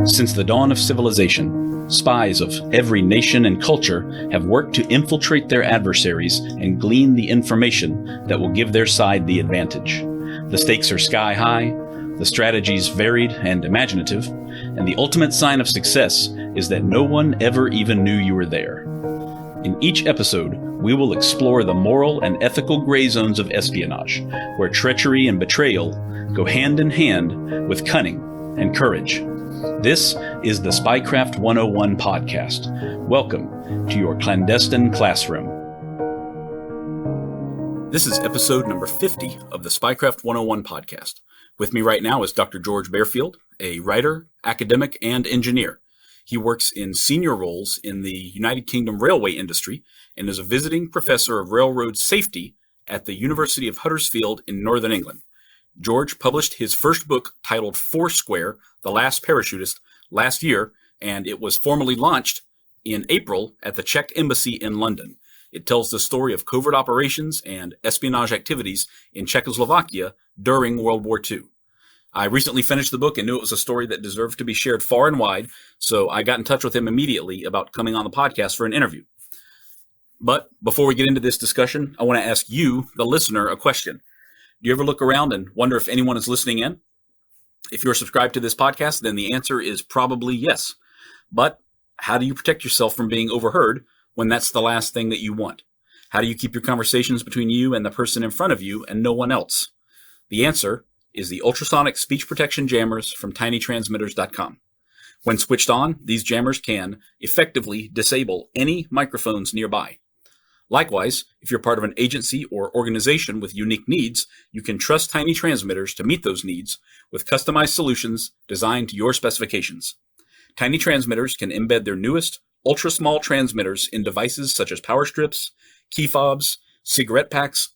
Since the dawn of civilization, spies of every nation and culture have worked to infiltrate their adversaries and glean the information that will give their side the advantage. The stakes are sky high, the strategies varied and imaginative, and the ultimate sign of success is that no one ever even knew you were there. In each episode, we will explore the moral and ethical gray zones of espionage, where treachery and betrayal go hand in hand with cunning and courage. This is the Spycraft 101 podcast. Welcome to your clandestine classroom. This is episode number 50 of the Spycraft 101 podcast. With me right now is Dr. George Bearfield, a writer, academic, and engineer. He works in senior roles in the United Kingdom railway industry and is a visiting professor of railroad safety at the University of Huddersfield in Northern England. George published his first book titled Foursquare, The Last Parachutist, last year, and it was formally launched in April at the Czech Embassy in London. It tells the story of covert operations and espionage activities in Czechoslovakia during World War II. I recently finished the book and knew it was a story that deserved to be shared far and wide, so I got in touch with him immediately about coming on the podcast for an interview. But before we get into this discussion, I want to ask you, the listener, a question. Do you ever look around and wonder if anyone is listening in? If you're subscribed to this podcast, then the answer is probably yes. But how do you protect yourself from being overheard when that's the last thing that you want? How do you keep your conversations between you and the person in front of you and no one else? The answer is the ultrasonic speech protection jammers from tinytransmitters.com. When switched on, these jammers can effectively disable any microphones nearby. Likewise, if you're part of an agency or organization with unique needs, you can trust Tiny Transmitters to meet those needs with customized solutions designed to your specifications. Tiny Transmitters can embed their newest ultra-small transmitters in devices such as power strips, key fobs, cigarette packs,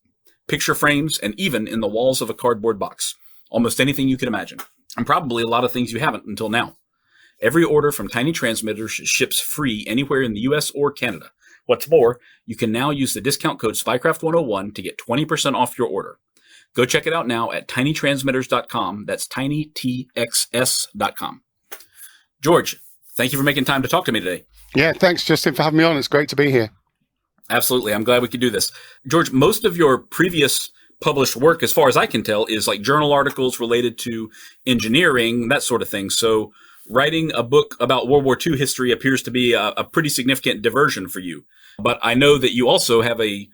picture frames, and even in the walls of a cardboard box. Almost anything you can imagine, and probably a lot of things you haven't until now. Every order from Tiny Transmitters ships free anywhere in the US or Canada. What's more, you can now use the discount code SPYCRAFT101 to get 20% off your order. Go check it out now at tinytransmitters.com. That's tinytxs.com. George, thank you for making time to talk to me today. Yeah, thanks, Justin, for having me on. It's great to be here. Absolutely. I'm glad we could do this. George, most of your previous published work, as far as I can tell, is like journal articles related to engineering, that sort of thing. So writing a book about World War II history appears to be a pretty significant diversion for you. But I know that you also have a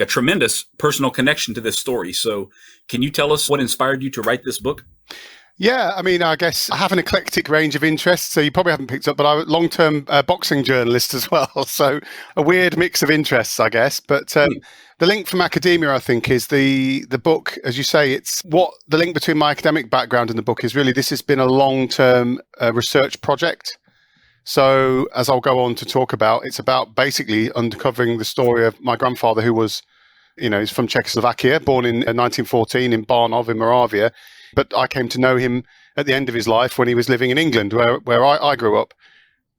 tremendous personal connection to this story. So can you tell us what inspired you to write this book? Yeah, I mean, I guess I have an eclectic range of interests, so you probably haven't picked up, but I'm a long-term boxing journalist as well. So a weird mix of interests, I guess. But the link from academia, I think, is the book. As you say, it's what the link between my academic background and the book is really this has been a long-term research project. So as I'll go on to talk about, it's about basically uncovering the story of my grandfather, who was, he's from Czechoslovakia, born in 1914 in Barnov in Moravia. But I came to know him at the end of his life when he was living in England, where I grew up.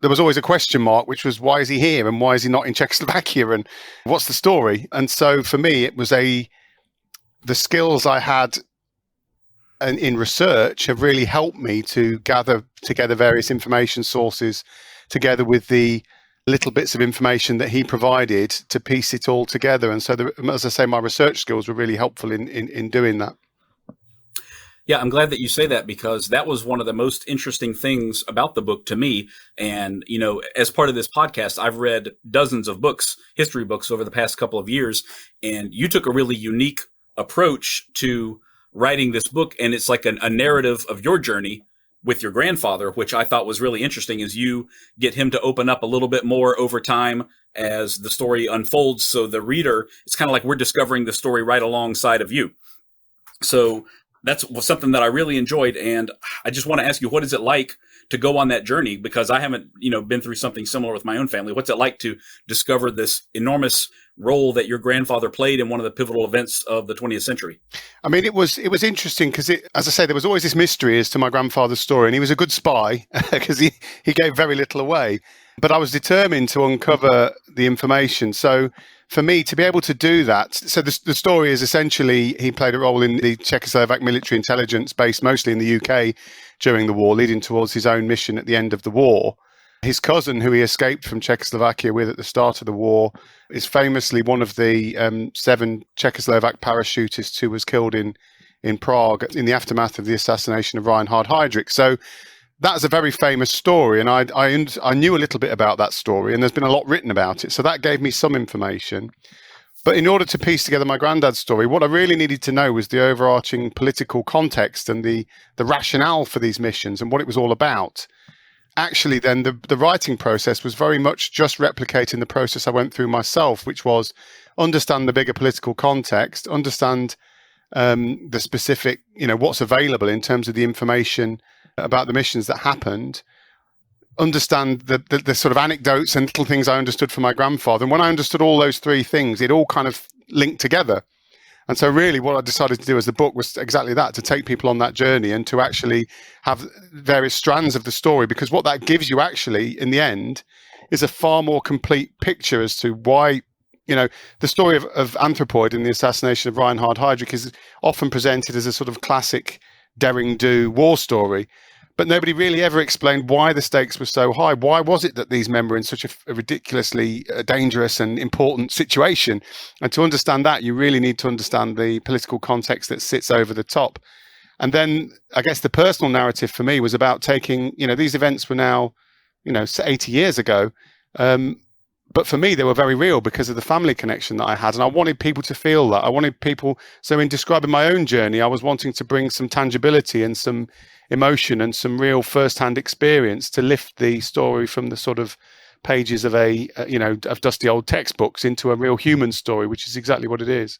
There was always a question mark, which was, why is he here and why is he not in Czechoslovakia and what's the story? And so for me, it was the skills I had in research have really helped me to gather together various information sources together with the little bits of information that he provided to piece it all together. And so, as I say, my research skills were really helpful in doing that. Yeah, I'm glad that you say that because that was one of the most interesting things about the book to me. And, as part of this podcast, I've read dozens of books, history books over the past couple of years. And you took a really unique approach to writing this book. And it's like a narrative of your journey with your grandfather, which I thought was really interesting as you get him to open up a little bit more over time as the story unfolds. So the reader, it's kind of like we're discovering the story right alongside of you. So that's something that I really enjoyed. And I just want to ask you, what is it like to go on that journey? Because I haven't, been through something similar with my own family. What's it like to discover this enormous role that your grandfather played in one of the pivotal events of the 20th century? I mean, it was interesting because, as I say, there was always this mystery as to my grandfather's story. And he was a good spy because he gave very little away. But I was determined to uncover the information. So for me to be able to do that, so the story is essentially he played a role in the Czechoslovak military intelligence based mostly in the UK during the war, leading towards his own mission at the end of the war. His cousin, who he escaped from Czechoslovakia with at the start of the war, is famously one of the 7 Czechoslovak parachutists who was killed in Prague in the aftermath of the assassination of Reinhard Heydrich. So that's a very famous story, and I knew a little bit about that story, and there's been a lot written about it. So that gave me some information. But in order to piece together my granddad's story, what I really needed to know was the overarching political context and the rationale for these missions and what it was all about. Actually, then the writing process was very much just replicating the process I went through myself, which was understand the bigger political context, understand the specific, what's available in terms of the information about the missions that happened, understand the sort of anecdotes and little things I understood from my grandfather. And when I understood all those 3 things, it all kind of linked together. And so really what I decided to do as the book was exactly that, to take people on that journey and to actually have various strands of the story, because what that gives you actually in the end is a far more complete picture as to why, the story of Anthropoid and the assassination of Reinhard Heydrich is often presented as a sort of classic daring-do war story. But nobody really ever explained why the stakes were so high. Why was it that these men were in such a ridiculously dangerous and important situation? And to understand that, you really need to understand the political context that sits over the top. And then I guess the personal narrative for me was about taking, these events were now, 80 years ago. But for me, they were very real because of the family connection that I had. And I wanted people to feel that. I wanted people. So in describing my own journey, I was wanting to bring some tangibility and some emotion and some real first-hand experience to lift the story from the sort of pages of of dusty old textbooks into a real human story, which is exactly what it is.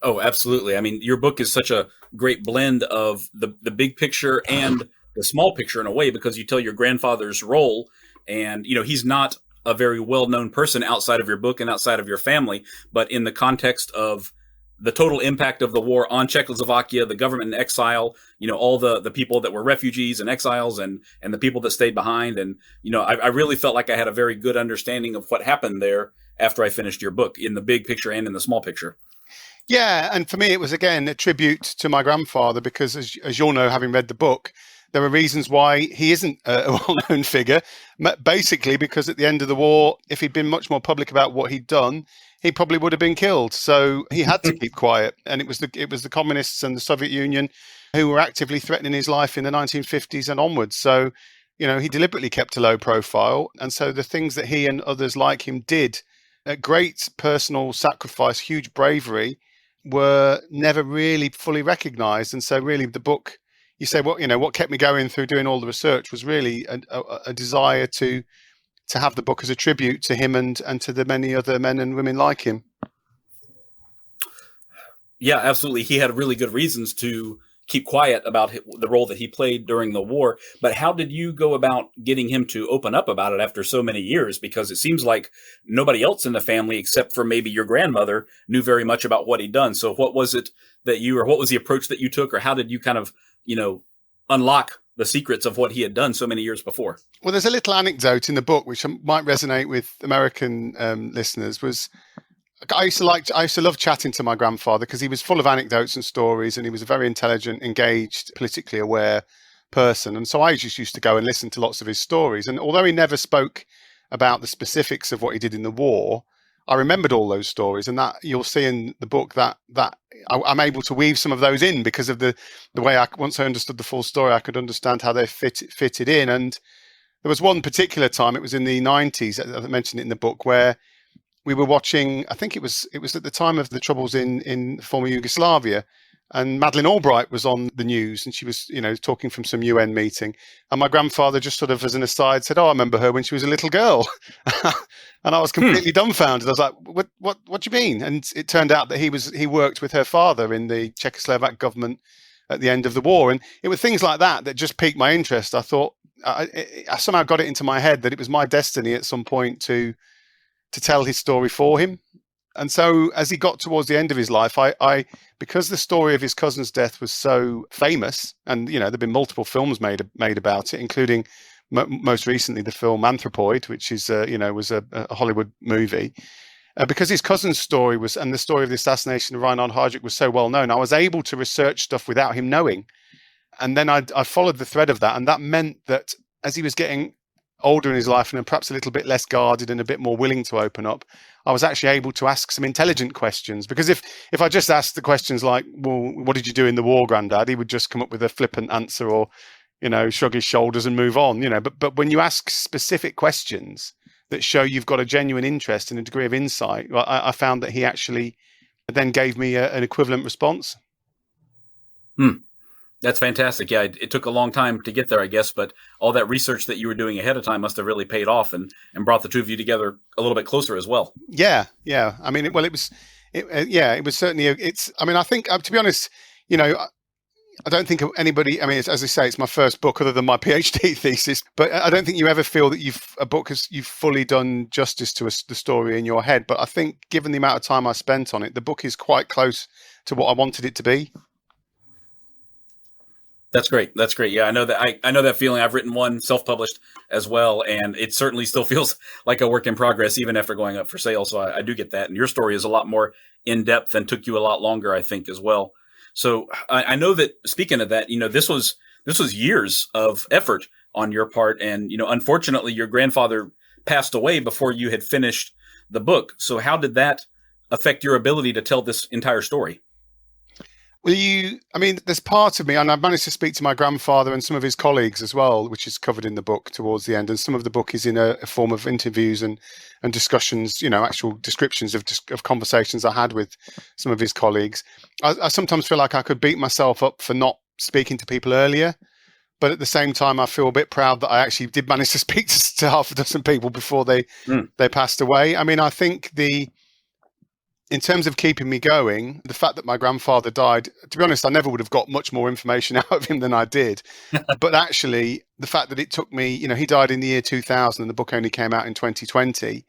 Oh, absolutely. I mean, your book is such a great blend of the big picture and the small picture in a way, because you tell your grandfather's role, and, he's not a very well-known person outside of your book and outside of your family, but in the context of the total impact of the war on Czechoslovakia, the government in exile, all the people that were refugees and exiles and the people that stayed behind. And, I really felt like I had a very good understanding of what happened there after I finished your book, in the big picture and in the small picture. Yeah. And for me, it was, again, a tribute to my grandfather, because as you'll know, having read the book, there are reasons why he isn't a well-known figure, basically because at the end of the war, if he'd been much more public about what he'd done, he probably would have been killed. So he had to keep quiet. And it was the communists and the Soviet Union who were actively threatening his life in the 1950s and onwards. So, he deliberately kept a low profile. And so the things that he and others like him did at great personal sacrifice, huge bravery, were never really fully recognized. And so really the book, you say, what kept me going through doing all the research was really a desire to have the book as a tribute to him and to the many other men and women like him. Yeah, absolutely. He had really good reasons to keep quiet about the role that he played during the war. But how did you go about getting him to open up about it after so many years? Because it seems like nobody else in the family, except for maybe your grandmother, knew very much about what he'd done. So what was it that what was the approach that you took, or how did you kind of, unlock the secrets of what he had done so many years before? Well, there's a little anecdote in the book which might resonate with American listeners. I used to love chatting to my grandfather because he was full of anecdotes and stories, and he was a very intelligent, engaged, politically aware person. And so I just used to go and listen to lots of his stories. And although he never spoke about the specifics of what he did in the war, I remembered all those stories, and that you'll see in the book that I'm able to weave some of those in because of the way once I understood the full story, I could understand how they fitted in. And there was one particular time, it was in the 90s, I mentioned it in the book, where we were watching, I think it was at the time of the troubles in former Yugoslavia, and Madeleine Albright was on the news, and she was, talking from some UN meeting. And my grandfather just sort of as an aside said, "Oh, I remember her when she was a little girl." And I was completely dumbfounded. I was like, what do you mean? And it turned out that he worked with her father in the Czechoslovak government at the end of the war. And it was things like that just piqued my interest. I thought, I somehow got it into my head that it was my destiny at some point to tell his story for him. And so as he got towards the end of his life, I because the story of his cousin's death was so famous, and there've been multiple films made about it, including most recently the film Anthropoid, which is was a Hollywood movie. Because his cousin's story and the story of the assassination of Reinhard Heydrich was so well known, I was able to research stuff without him knowing. And then I followed the thread of that. And that meant that as he was getting older in his life and perhaps a little bit less guarded and a bit more willing to open up, I was actually able to ask some intelligent questions. Because if I just asked the questions like, well, what did you do in the war, Grandad? He would just come up with a flippant answer or, shrug his shoulders and move on, But when you ask specific questions that show you've got a genuine interest and a degree of insight, I found that he actually then gave me an equivalent response. That's fantastic. Yeah, it took a long time to get there, I guess, but all that research that you were doing ahead of time must have really paid off and brought the two of you together a little bit closer as well. Yeah. I mean, it was certainly. I think, to be honest, I don't think anybody. I mean, as I say, it's my first book other than my PhD thesis. But I don't think you ever feel that you've fully done justice to the story in your head. But I think, given the amount of time I spent on it, the book is quite close to what I wanted it to be. That's great. Yeah, I know that feeling. I've written one self-published as well, and it certainly still feels like a work in progress, even after going up for sale. So I do get that. And your story is a lot more in depth and took you a lot longer, I think, as well. So I know that, speaking of that, this was years of effort on your part, and unfortunately, your grandfather passed away before you had finished the book. So how did that affect your ability to tell this entire story? Well, there's part of me, and I've managed to speak to my grandfather and some of his colleagues as well, which is covered in the book towards the end. And some of the book is in a form of interviews and discussions, actual descriptions of conversations I had with some of his colleagues. I sometimes feel like I could beat myself up for not speaking to people earlier. But at the same time, I feel a bit proud that I actually did manage to speak to half a dozen people before they passed away. I mean, I think in terms of keeping me going, the fact that my grandfather died, to be honest, I never would have got much more information out of him than I did. But actually, the fact that it took me, he died in the year 2000 and the book only came out in 2020.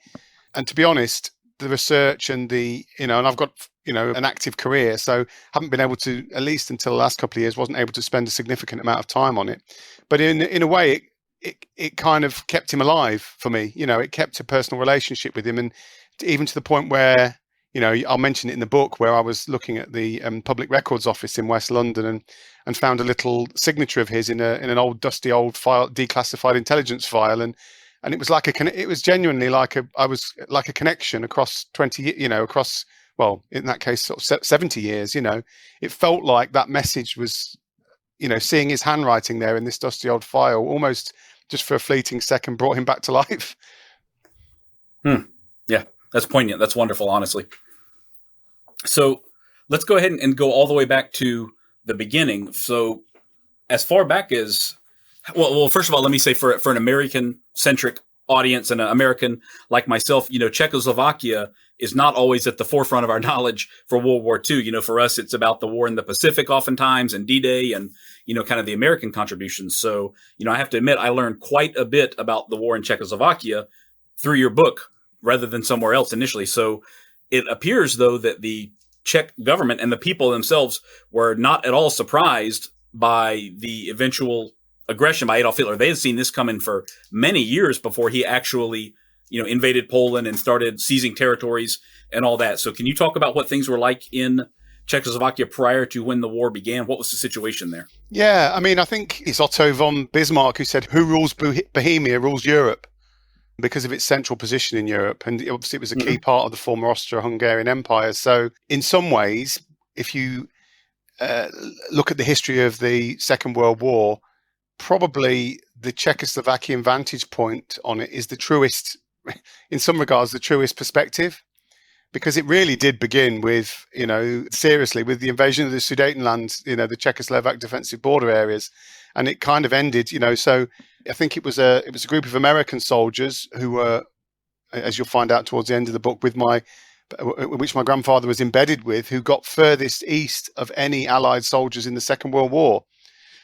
And to be honest, the research and and I've got, an active career, so haven't been able to, at least until the last couple of years, wasn't able to spend a significant amount of time on it. But in a way, it kind of kept him alive for me. It kept a personal relationship with him, and even to the point where, I'll mention it in the book, where I was looking at the Public Records Office in West London and found a little signature of his in an old dusty old file, declassified intelligence file, and it was it was genuinely like a connection across 20, across, well, in that case, sort of 70 years. It felt like that message was, seeing his handwriting there in this dusty old file, almost just for a fleeting second, brought him back to life. Yeah. That's poignant. That's wonderful, honestly. So let's go ahead and go all the way back to the beginning. So as far back as, well, first of all, let me say for an American-centric audience and an American like myself, Czechoslovakia is not always at the forefront of our knowledge for World War II. For us, it's about the war in the Pacific oftentimes and D-Day and, kind of the American contributions. So, I have to admit, I learned quite a bit about the war in Czechoslovakia through your book, rather than somewhere else initially. So it appears, though, that the Czech government and the people themselves were not at all surprised by the eventual aggression by Adolf Hitler. They had seen this coming for many years before he actually, invaded Poland and started seizing territories and all that. So can you talk about what things were like in Czechoslovakia prior to when the war began? What was the situation there? Yeah, I think it's Otto von Bismarck who said, "Who rules Bohemia rules Europe," because of its central position in Europe. And obviously it was a key part of the former Austro-Hungarian Empire. So in some ways, if you look at the history of the Second World War, probably the Czechoslovakian vantage point on it is the truest, in some regards, the truest perspective, because it really did begin with, seriously, with the invasion of the Sudetenland, the Czechoslovak defensive border areas. And it kind of ended, so I think it was a group of American soldiers who were, as you'll find out towards the end of the book, which my grandfather was embedded with, who got furthest east of any Allied soldiers in the Second World War.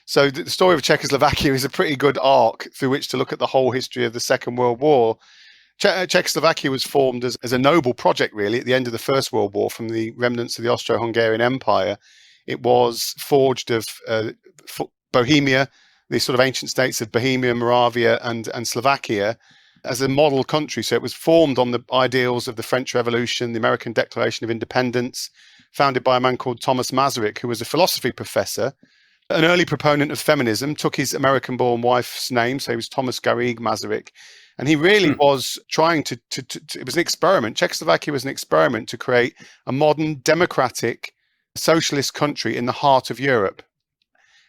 So the story of Czechoslovakia is a pretty good arc through which to look at the whole history of the Second World War. Czechoslovakia was formed as a noble project, really, at the end of the First World War from the remnants of the Austro-Hungarian Empire. It was forged of Bohemia, the sort of ancient states of Bohemia, Moravia, and Slovakia as a model country. So it was formed on the ideals of the French Revolution, the American Declaration of Independence, founded by a man called Thomas Masaryk, who was a philosophy professor, an early proponent of feminism, took his American-born wife's name, so he was Thomas Garrigue Masaryk. And he really was trying to it was an experiment. Czechoslovakia was an experiment to create a modern, democratic, socialist country in the heart of Europe.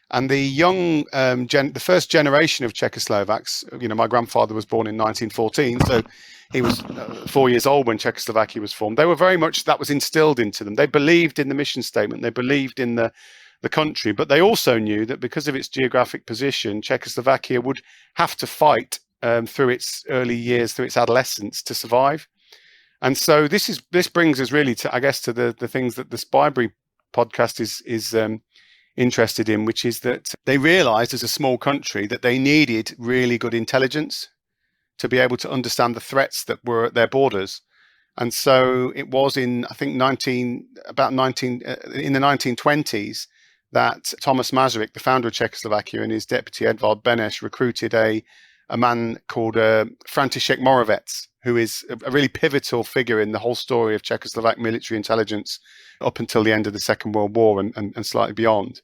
And the young, the first generation of Czechoslovaks, my grandfather was born in 1914, so he was 4 years old when Czechoslovakia was formed. They were very much, that was instilled into them. They believed in the mission statement. They believed in the country, but they also knew that because of its geographic position, Czechoslovakia would have to fight through its early years, through its adolescence, to survive. And so this brings us really to, I guess, to the things that the Spycraft podcast is interested in, which is that they realized as a small country that they needed really good intelligence to be able to understand the threats that were at their borders. And so it was in, I think, in the 1920s that Thomas Masaryk, the founder of Czechoslovakia, and his deputy Edvard Beneš recruited a man called František Moravec, who is a really pivotal figure in the whole story of Czechoslovak military intelligence up until the end of the Second World War and slightly beyond.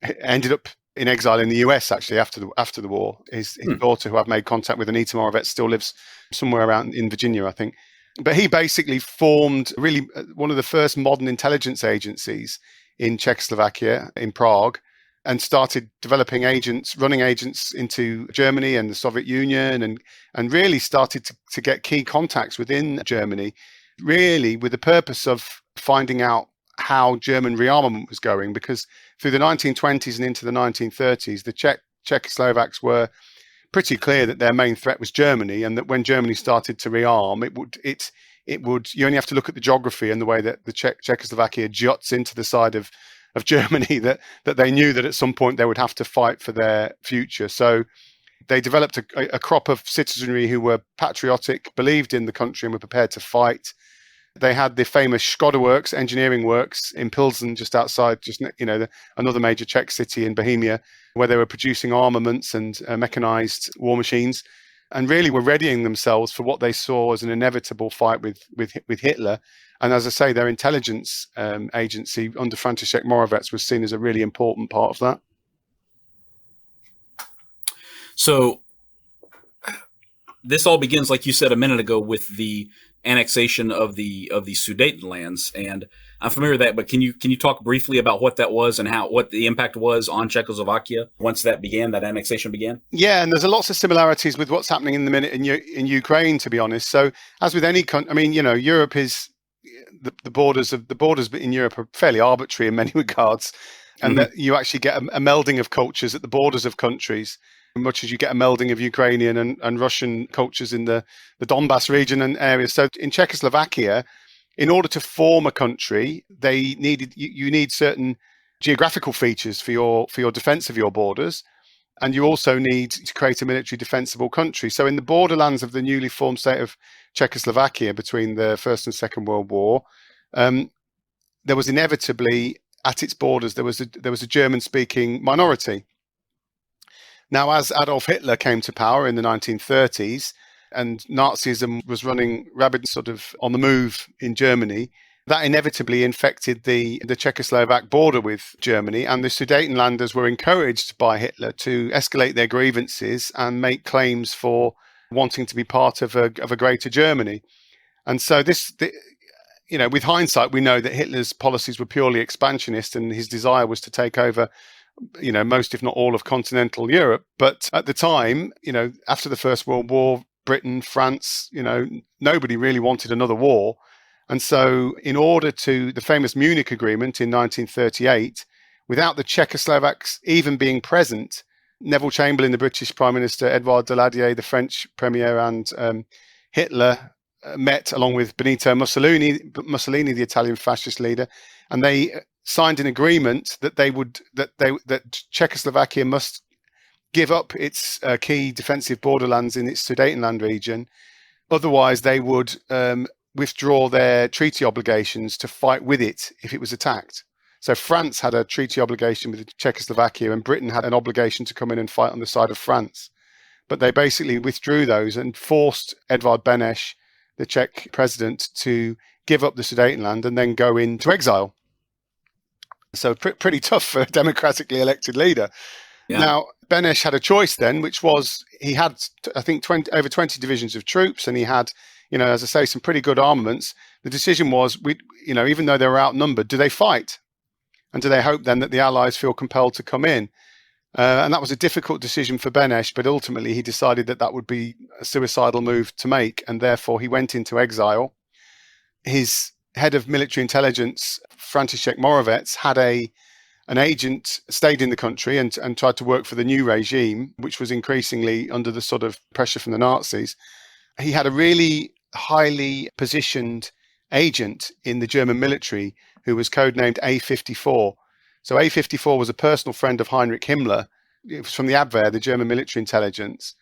He ended up in exile in the US, actually, after the war. His daughter, who I've made contact with, Anita Moravec, still lives somewhere around in Virginia, I think. But he basically formed really one of the first modern intelligence agencies in Czechoslovakia, in Prague, and started developing running agents into Germany and the Soviet Union, and really started to get key contacts within Germany, really with the purpose of finding out how German rearmament was going, because through the 1920s and into the 1930s, the Czechoslovaks were pretty clear that their main threat was Germany, and that when Germany started to rearm, it would you only have to look at the geography and the way that the Czechoslovakia juts into the side of Germany that they knew that at some point they would have to fight for their future. So they developed a crop of citizenry who were patriotic, believed in the country, and were prepared to fight. They had the famous Škoda Works, engineering works in Pilsen, just outside, another major Czech city in Bohemia, where they were producing armaments and mechanized war machines, and really were readying themselves for what they saw as an inevitable fight with Hitler. And as I say, their intelligence agency under František Moravec was seen as a really important part of that. So this all begins, like you said a minute ago, with the annexation of the Sudetenlands, and I'm familiar with that. But can you talk briefly about what that was and what the impact was on Czechoslovakia once that annexation began? Yeah, and there's lots of similarities with what's happening in the minute in Ukraine, to be honest. So as with any country, I mean, Europe is the borders in Europe are fairly arbitrary in many regards, and that you actually get a melding of cultures at the borders of countries, much as you get a melding of Ukrainian and Russian cultures in the Donbass region and areas. So in Czechoslovakia, in order to form a country, you need certain geographical features for your defense of your borders, and you also need to create a military defensible country. So in the borderlands of the newly formed state of Czechoslovakia between the First and Second World War, there was inevitably at its borders there was a German-speaking minority. Now, as Adolf Hitler came to power in the 1930s and Nazism was running rabid, sort of on the move in Germany, that inevitably infected the Czechoslovak border with Germany, and the Sudetenlanders were encouraged by Hitler to escalate their grievances and make claims for wanting to be part of a greater Germany. And so with hindsight, we know that Hitler's policies were purely expansionist, and his desire was to take over most, if not all, of continental Europe. But at the time, after the First World War, Britain, France, nobody really wanted another war. And so in order to the famous Munich Agreement in 1938, without the Czechoslovaks even being present, Neville Chamberlain, the British Prime Minister, Edouard Daladier, the French Premier, and Hitler met along with Benito Mussolini, the Italian fascist leader, and they signed an agreement that Czechoslovakia must give up its key defensive borderlands in its Sudetenland region. Otherwise, they would withdraw their treaty obligations to fight with it if it was attacked. So France had a treaty obligation with Czechoslovakia, and Britain had an obligation to come in and fight on the side of France. But they basically withdrew those and forced Edvard Beneš, the Czech president, to give up the Sudetenland and then go into exile. So pretty tough for a democratically elected leader. Yeah. Now, Beneš had a choice then, which was he had, I think, over 20 divisions of troops, and he had, as I say, some pretty good armaments. The decision was, even though they were outnumbered, do they fight? And do they hope then that the Allies feel compelled to come in? And that was a difficult decision for Beneš, but ultimately he decided that would be a suicidal move to make, and therefore he went into exile. His head of military intelligence, František Moravec, had an agent, stayed in the country and tried to work for the new regime, which was increasingly under the sort of pressure from the Nazis. He had a really highly positioned agent in the German military who was codenamed A54. So A54 was a personal friend of Heinrich Himmler. It was from the Abwehr, the German military intelligence.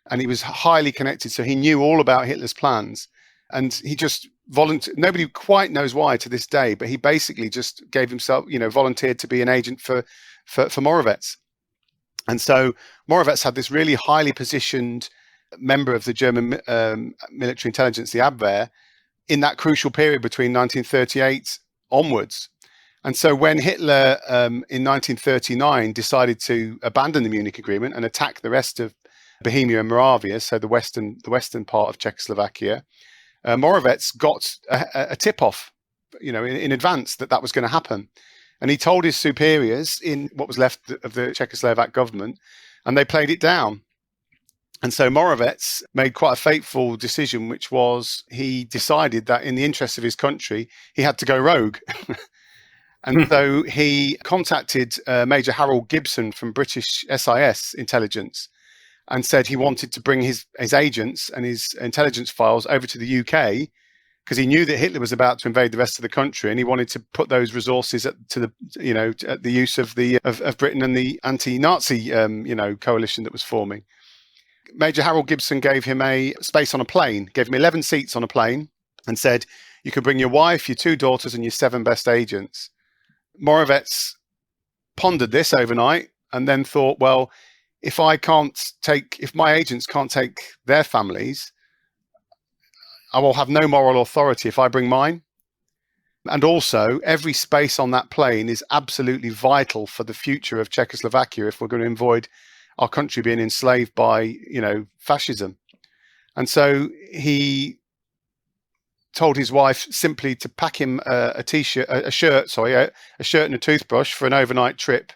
And he was highly connected, so he knew all about Hitler's plans. And he just volunteered. Nobody quite knows why to this day, but he basically just gave himself, volunteered to be an agent for Moravec. And so Moravec had this really highly positioned member of the German military intelligence, the Abwehr, in that crucial period between 1938 onwards. And so when Hitler in 1939 decided to abandon the Munich Agreement and attack the rest of Bohemia and Moravia, so the western part of Czechoslovakia, Moravec got a tip-off, in advance that was going to happen. And he told his superiors in what was left of the Czechoslovak government, and they played it down. And so Moravec made quite a fateful decision, which was he decided that in the interest of his country, he had to go rogue. And so he contacted Major Harold Gibson from British SIS intelligence and said he wanted to bring his agents and his intelligence files over to the UK because he knew that Hitler was about to invade the rest of the country, and he wanted to put those resources at the use of Britain and the anti-Nazi coalition that was forming. Major Harold Gibson gave him a space on a plane, gave him 11 seats on a plane, and said you can bring your wife, your 2 daughters, and your 7 best agents. Moravec pondered this overnight and then thought, well, if my agents can't take their families, I will have no moral authority if I bring mine. And also, every space on that plane is absolutely vital for the future of Czechoslovakia if we're going to avoid our country being enslaved by, fascism. And so he told his wife simply to pack him a shirt and a toothbrush for an overnight trip,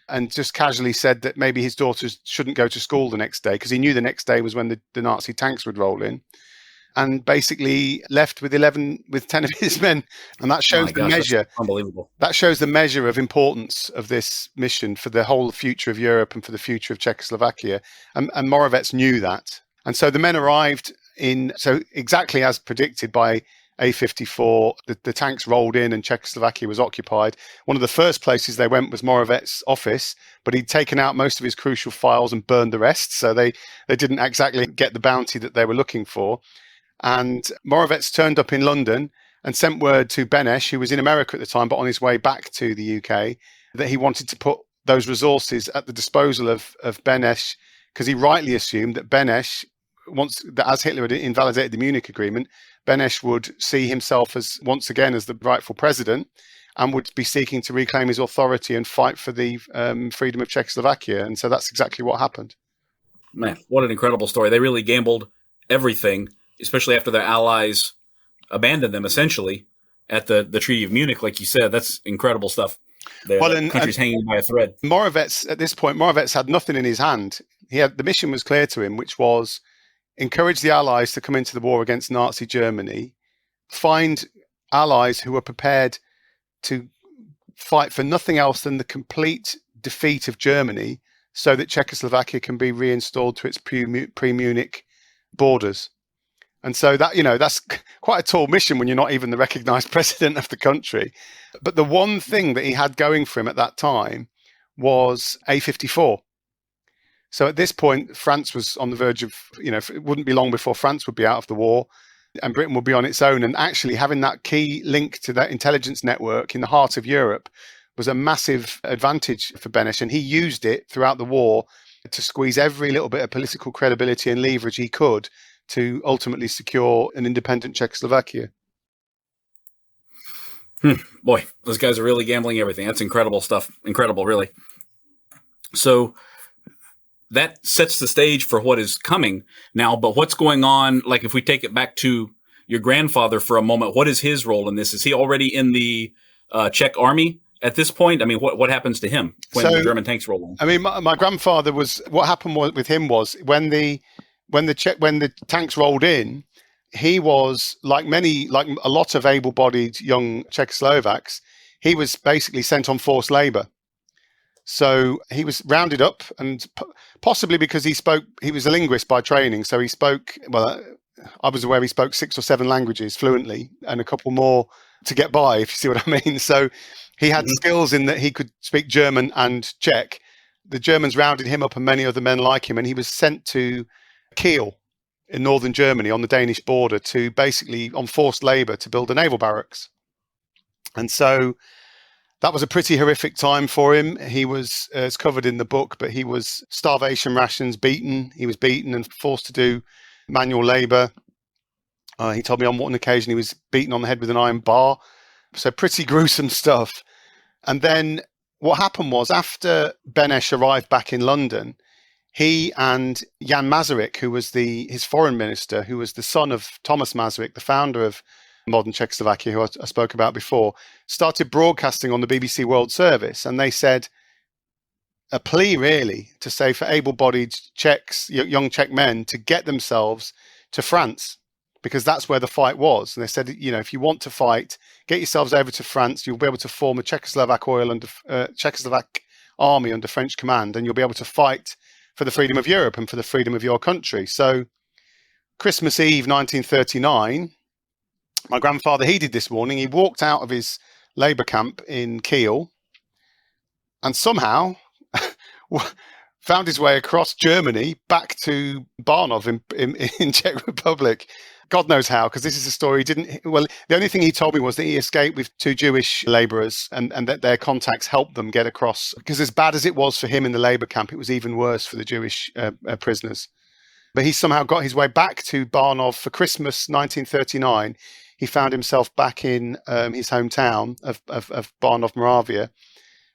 and just casually said that maybe his daughters shouldn't go to school the next day because he knew the next day was when the Nazi tanks would roll in, and basically left with 10 of his men. And that shows the measure. Unbelievable. That shows the measure of importance of this mission for the whole future of Europe and for the future of Czechoslovakia. And Moravec knew that. And so the men arrived so exactly as predicted by A54, the tanks rolled in and Czechoslovakia was occupied. One of the first places they went was Moravec's office, but he'd taken out most of his crucial files and burned the rest. So they didn't exactly get the bounty that they were looking for. And Moravec turned up in London and sent word to Beneš, who was in America at the time, but on his way back to the UK, that he wanted to put those resources at the disposal of Beneš, because he rightly assumed that Beneš, as Hitler had invalidated the Munich Agreement, Beneš would see himself once again as the rightful president and would be seeking to reclaim his authority and fight for the freedom of Czechoslovakia. And so that's exactly what happened. Man, what an incredible story. They really gambled everything, especially after their allies abandoned them, essentially, at the Treaty of Munich. Like you said, that's incredible stuff. The country's hanging by a thread. At this point, Moravec had nothing in his hand. The mission was clear to him, which was encourage the Allies to come into the war against Nazi Germany, find allies who are prepared to fight for nothing else than the complete defeat of Germany so that Czechoslovakia can be reinstalled to its pre-Munich borders. And so that's quite a tall mission when you're not even the recognized president of the country. But the one thing that he had going for him at that time was A54. So at this point, France was on the verge of, it wouldn't be long before France would be out of the war and Britain would be on its own. And actually having that key link to that intelligence network in the heart of Europe was a massive advantage for Beneš, and he used it throughout the war to squeeze every little bit of political credibility and leverage he could to ultimately secure an independent Czechoslovakia. Boy, those guys are really gambling everything. That's incredible stuff. Incredible, really. So that sets the stage for what is coming now. But what's going on, like if we take it back to your grandfather for a moment, what is his role in this? Is he already in the Czech army at this point? I mean, what happens to him when the German tanks roll in? I mean, my grandfather what happened with him was when the tanks rolled in, he was like a lot of able-bodied young Czechoslovaks. He was basically sent on forced labor. So he was rounded up, and possibly because he was a linguist by training. So he spoke, well, I was aware he spoke 6 or 7 languages fluently and a couple more to get by, if you see what I mean. So he had skills in that he could speak German and Czech. The Germans rounded him up and many other men like him, and he was sent to Kiel in northern Germany on the Danish border to basically on forced labor to build a naval barracks. And so that was a pretty horrific time for him. He was, it's covered in the book, but he was starvation rations, beaten. He was beaten and forced to do manual labor. He told me on one occasion he was beaten on the head with an iron bar. So pretty gruesome stuff. And then what happened was, after Beneš arrived back in London, he and Jan Masaryk, who was his foreign minister, who was the son of Thomas Masaryk, the founder of modern Czechoslovakia, who I spoke about before, started broadcasting on the BBC World Service. And they said, a plea really to say for able-bodied Czechs, young Czech men, to get themselves to France, because that's where the fight was. And they said, if you want to fight, get yourselves over to France. You'll be able to form a Czechoslovak army under French command, and you'll be able to fight for the freedom of Europe and for the freedom of your country. So Christmas Eve 1939, my grandfather, he did this warning. He walked out of his labour camp in Kiel and somehow found his way across Germany back to Barnov in Czech Republic. God knows how, because this is a story the only thing he told me was that he escaped with 2 Jewish labourers and that their contacts helped them get across, because as bad as it was for him in the labour camp, it was even worse for the Jewish prisoners. But he somehow got his way back to Barnov for Christmas 1939. He found himself back in his hometown of Barnov, Moravia.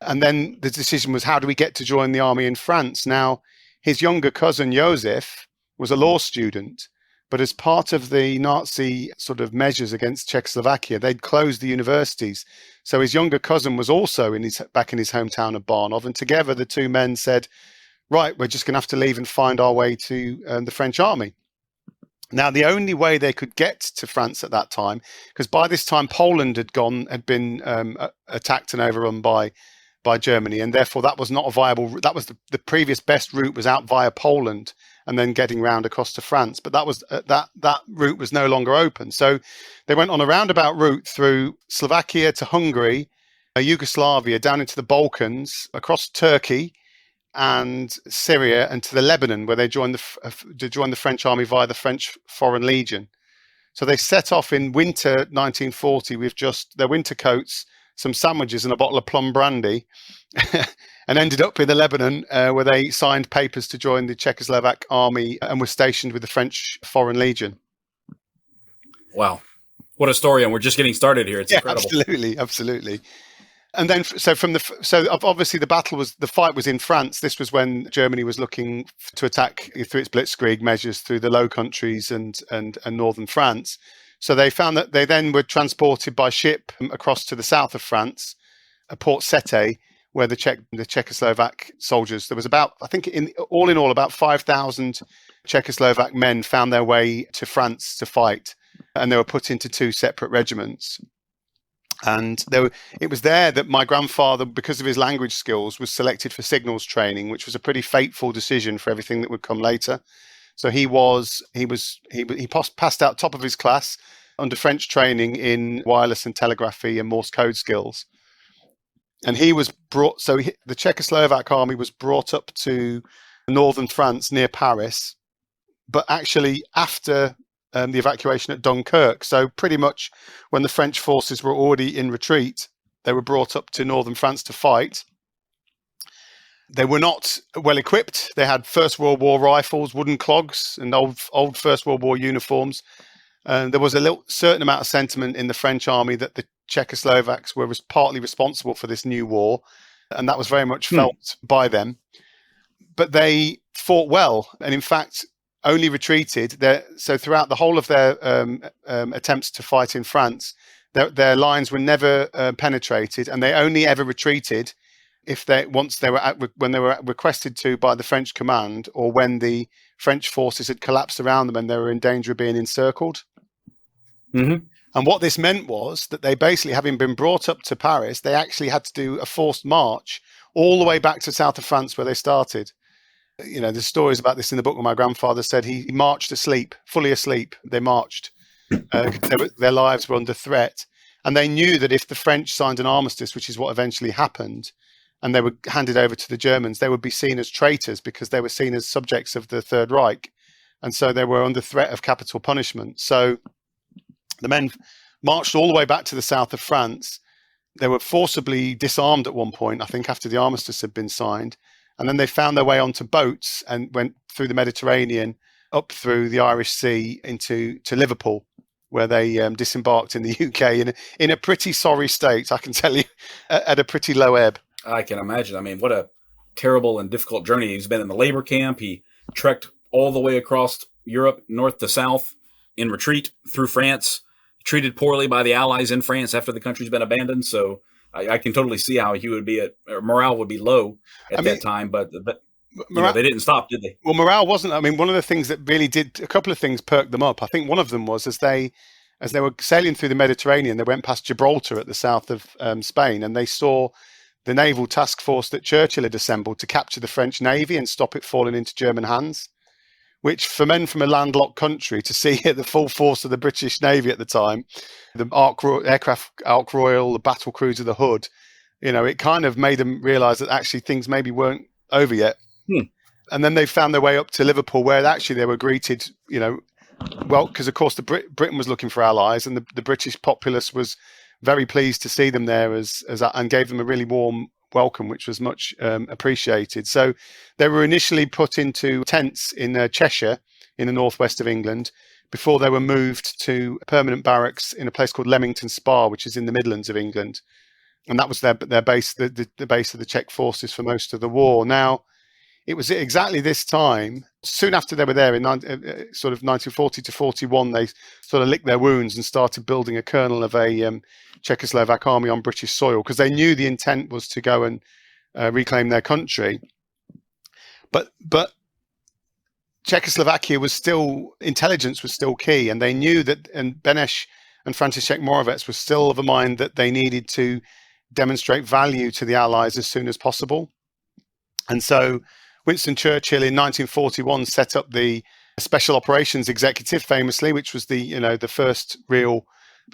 And then the decision was, how do we get to join the army in France? Now, his younger cousin, Josef, was a law student. But as part of the Nazi sort of measures against Czechoslovakia, they'd closed the universities. So his younger cousin was also back in his hometown of Barnov. And together, the 2 men said, right, we're just going to have to leave and find our way to the French army. Now, the only way they could get to France at that time, because by this time Poland had been attacked and overrun by Germany, and therefore that was not a viable. That was the previous best route was out via Poland and then getting round across to France. But that was that route was no longer open. So they went on a roundabout route through Slovakia to Hungary, Yugoslavia, down into the Balkans, across Turkey and Syria, and to the Lebanon, where they joined the French army via the French Foreign Legion. So they set off in winter 1940 with just their winter coats, some sandwiches and a bottle of plum brandy, and ended up in the Lebanon, where they signed papers to join the Czechoslovak army and were stationed with the French Foreign Legion. Wow. What a story. And we're just getting started here. It's incredible. Absolutely. And then, so obviously the fight was in France. This was when Germany was looking to attack through its blitzkrieg measures through the Low Countries and northern France. So they found that they then were transported by ship across to the south of France, Port Sete, where the Czechoslovak soldiers, there was about, I think in all about 5,000 Czechoslovak men found their way to France to fight, and they were put into 2 separate regiments. And it was there that my grandfather, because of his language skills, was selected for signals training, which was a pretty fateful decision for everything that would come later. So he passed out top of his class under French training in wireless and telegraphy and Morse code skills. And he was brought. So the Czechoslovak army was brought up to northern France near Paris, but actually after the evacuation at Dunkirk. So pretty much when the French forces were already in retreat, They were brought up to northern France to fight. They were not well equipped. They had First World War rifles, wooden clogs, and old First World War uniforms. There was a certain amount of sentiment in the French army that the Czechoslovaks were partly responsible for this new war, and that was very much felt by them. But they fought well, and in fact only retreated. So throughout the whole of their attempts to fight in France, their lines were never penetrated, and they only ever retreated when they were requested to by the French command, or when the French forces had collapsed around them and they were in danger of being encircled. Mm-hmm. And what this meant was that they basically, having been brought up to Paris, they actually had to do a forced march all the way back to south of France where they started. You know, there's stories about this in the book where my grandfather said he marched asleep, fully asleep. They marched. Their lives were under threat. And they knew that if the French signed an armistice, which is what eventually happened, and they were handed over to the Germans, they would be seen as traitors because they were seen as subjects of the Third Reich. And so they were under threat of capital punishment. So the men marched all the way back to the south of France. They were forcibly disarmed at one point, I think, after the armistice had been signed. And then they found their way onto boats and went through the Mediterranean, up through the Irish Sea to Liverpool, where they disembarked in the UK in a pretty sorry state, I can tell you, at a pretty low ebb. I can imagine. I mean, what a terrible and difficult journey. He's been in the labor camp. He trekked all the way across Europe, north to south, in retreat through France, treated poorly by the Allies in France after the country's been abandoned. So I can totally see how he would be morale would be low at that time, but they didn't stop, did they? Well, morale wasn't. I mean, one of the things that really did, a couple of things perked them up. I think one of them was as they were sailing through the Mediterranean, they went past Gibraltar at the south of Spain, and they saw the naval task force that Churchill had assembled to capture the French Navy and stop it falling into German hands, which for men from a landlocked country to see the full force of the British Navy at the time, the aircraft Ark Royal, the battle cruiser, the Hood, you know, it kind of made them realise that actually things maybe weren't over yet. And then they found their way up to Liverpool, where actually they were greeted, you know, well, because of course Britain was looking for allies, and the British populace was very pleased to see them there and gave them a really warm welcome, which was much appreciated. So they were initially put into tents in Cheshire in the northwest of England before they were moved to permanent barracks in a place called Leamington Spa, which is in the Midlands of England. And that was their base, the base of the Czech forces for most of the war. Now, it was exactly this time, soon after they were there in sort of 1940 to 41, they sort of licked their wounds and started building a kernel of a Czechoslovak army on British soil, because they knew the intent was to go and reclaim their country. But Czechoslovakia intelligence was still key, and they knew that, and Beneš and František Moravec were still of a mind that they needed to demonstrate value to the Allies as soon as possible. And so Winston Churchill in 1941 set up the Special Operations Executive, famously, which was the first real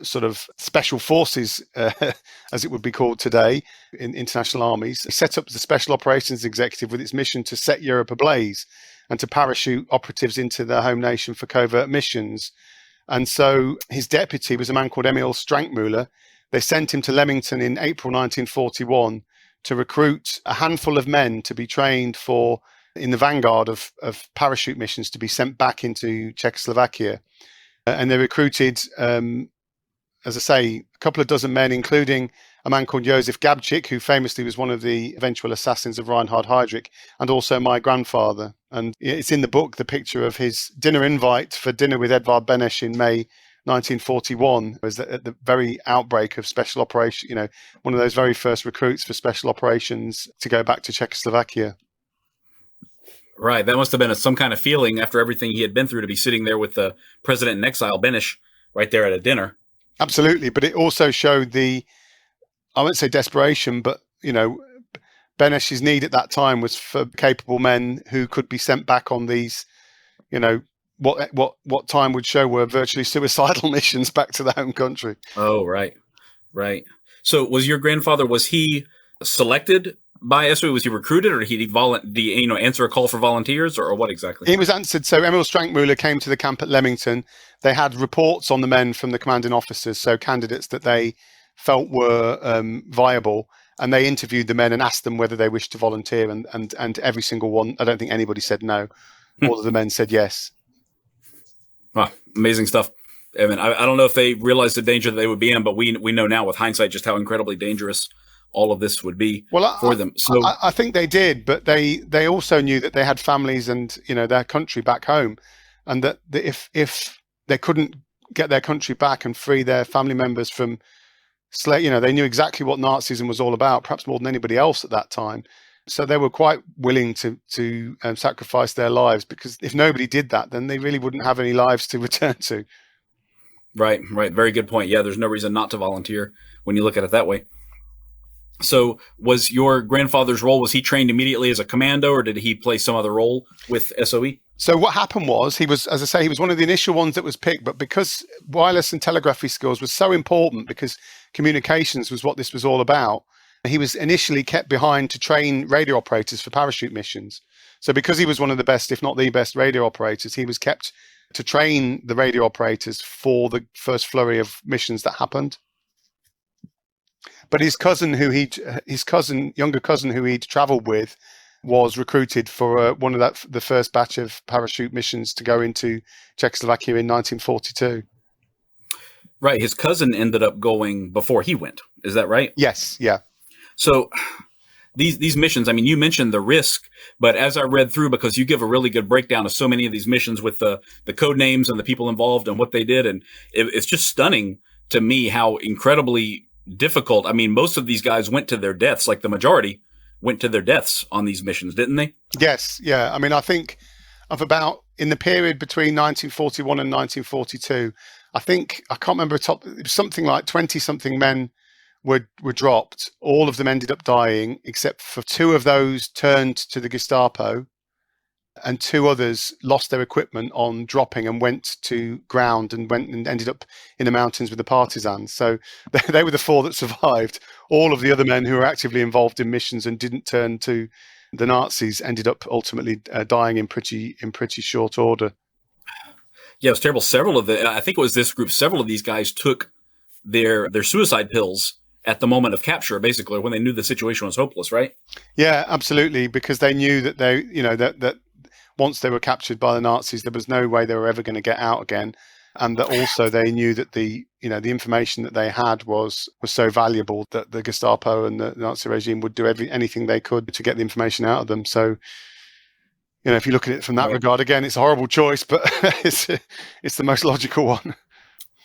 sort of special forces, as it would be called today, in international armies. He set up the Special Operations Executive with its mission to set Europe ablaze and to parachute operatives into their home nation for covert missions. And so his deputy was a man called Emil Strankmüller. They sent him to Leamington in April 1941 to recruit a handful of men to be trained in the vanguard of parachute missions to be sent back into Czechoslovakia. And they recruited, as I say, a couple of dozen men, including a man called Josef Gabčík, who famously was one of the eventual assassins of Reinhard Heydrich, and also my grandfather. And it's in the book, the picture of his dinner invite for dinner with Edvard Beneš in May 1941, was at the very outbreak of special operation, one of those very first recruits for special operations to go back to Czechoslovakia. Right. That must have been some kind of feeling after everything he had been through, to be sitting there with the president in exile, Beneš, right there at a dinner. Absolutely. But it also showed I won't say desperation, but, Beneš's need at that time was for capable men who could be sent back on these, what time would show were virtually suicidal missions back to their home country. Oh, right. Right. So was your grandfather, was he selected by SOE? Was he recruited, or did he answer a call for volunteers, or what exactly? He was answered. So Emil Strankmüller came to the camp at Leamington. They had reports on the men from the commanding officers, so candidates that they felt were viable. And they interviewed the men and asked them whether they wished to volunteer. And every single one, I don't think anybody said no. All of the men said yes. Wow, amazing stuff. I mean, I don't know if they realized the danger that they would be in, but we know now with hindsight just how incredibly dangerous all of this would be for them. So I think they did, but they also knew that they had families and their country back home, and that if they couldn't get their country back and free their family members from slave, they knew exactly what Nazism was all about, perhaps more than anybody else at that time. So they were quite willing to sacrifice their lives, because if nobody did that, then they really wouldn't have any lives to return to. Right. Very good point. Yeah, there's no reason not to volunteer when you look at it that way. So was your grandfather's role, was he trained immediately as a commando, or did he play some other role with SOE? So what happened was, he was, as I say, he was one of the initial ones that was picked, but because wireless and telegraphy skills was so important, because communications was what this was all about, he was initially kept behind to train radio operators for parachute missions. So because he was one of the best, if not the best radio operators, he was kept to train the radio operators for the first flurry of missions that happened. But his younger cousin who he'd traveled with was recruited for one of the first batch of parachute missions to go into Czechoslovakia in 1942. Right. His cousin ended up going before he went. Is that right? Yes. Yeah. So these missions, I mean, you mentioned the risk, but as I read through, because you give a really good breakdown of so many of these missions with the code names and the people involved and what they did, and it's just stunning to me how incredibly difficult. I mean, most of these guys went to their deaths, like the majority went to their deaths on these missions, didn't they? Yes. Yeah. I mean, I think in the period between 1941 and 1942, I can't remember, it was something like 20-something men were dropped. All of them ended up dying, except for 2 of those turned to the Gestapo, and 2 others lost their equipment on dropping and went to ground and ended up in the mountains with the partisans. So they were the 4 that survived. All of the other men who were actively involved in missions and didn't turn to the Nazis ended up ultimately dying in pretty short order. Yeah, it was terrible. I think it was this group, several of these guys took their suicide pills at the moment of capture, basically, when they knew the situation was hopeless, right? Yeah, absolutely, because they knew that that once they were captured by the Nazis, there was no way they were ever going to get out again, and that also they knew that the information that they had was so valuable that the Gestapo and the Nazi regime would do anything they could to get the information out of them. So, if you look at it from that regard, again, it's a horrible choice, but it's the most logical one.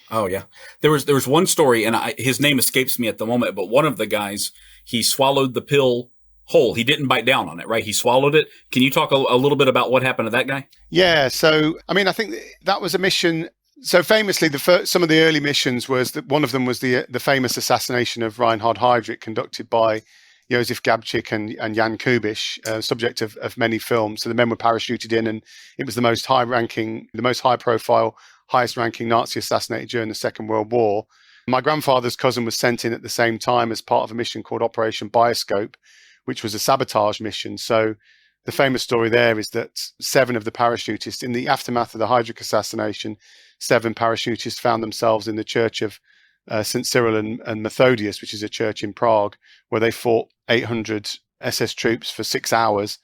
Oh yeah, there was one story, and his name escapes me at the moment, but one of the guys, he swallowed the pill whole. He didn't bite down on it, right? He swallowed it. Can you talk a little bit about what happened to that guy? Yeah. So, I mean, I think that was a mission. So famously, some of the early missions was that one of them was the famous assassination of Reinhard Heydrich, conducted by Josef Gabčík and Jan Kubiš, subject of many films. So the men were parachuted in, and it was the most high-profile, highest-ranking Nazi assassinated during the Second World War. My grandfather's cousin was sent in at the same time as part of a mission called Operation Bioscope, which was a sabotage mission. So the famous story there is that 7 of the parachutists, in the aftermath of the Heydrich assassination, 7 parachutists found themselves in the church of St. Cyril and Methodius, which is a church in Prague, where they fought 800 SS troops for 6 hours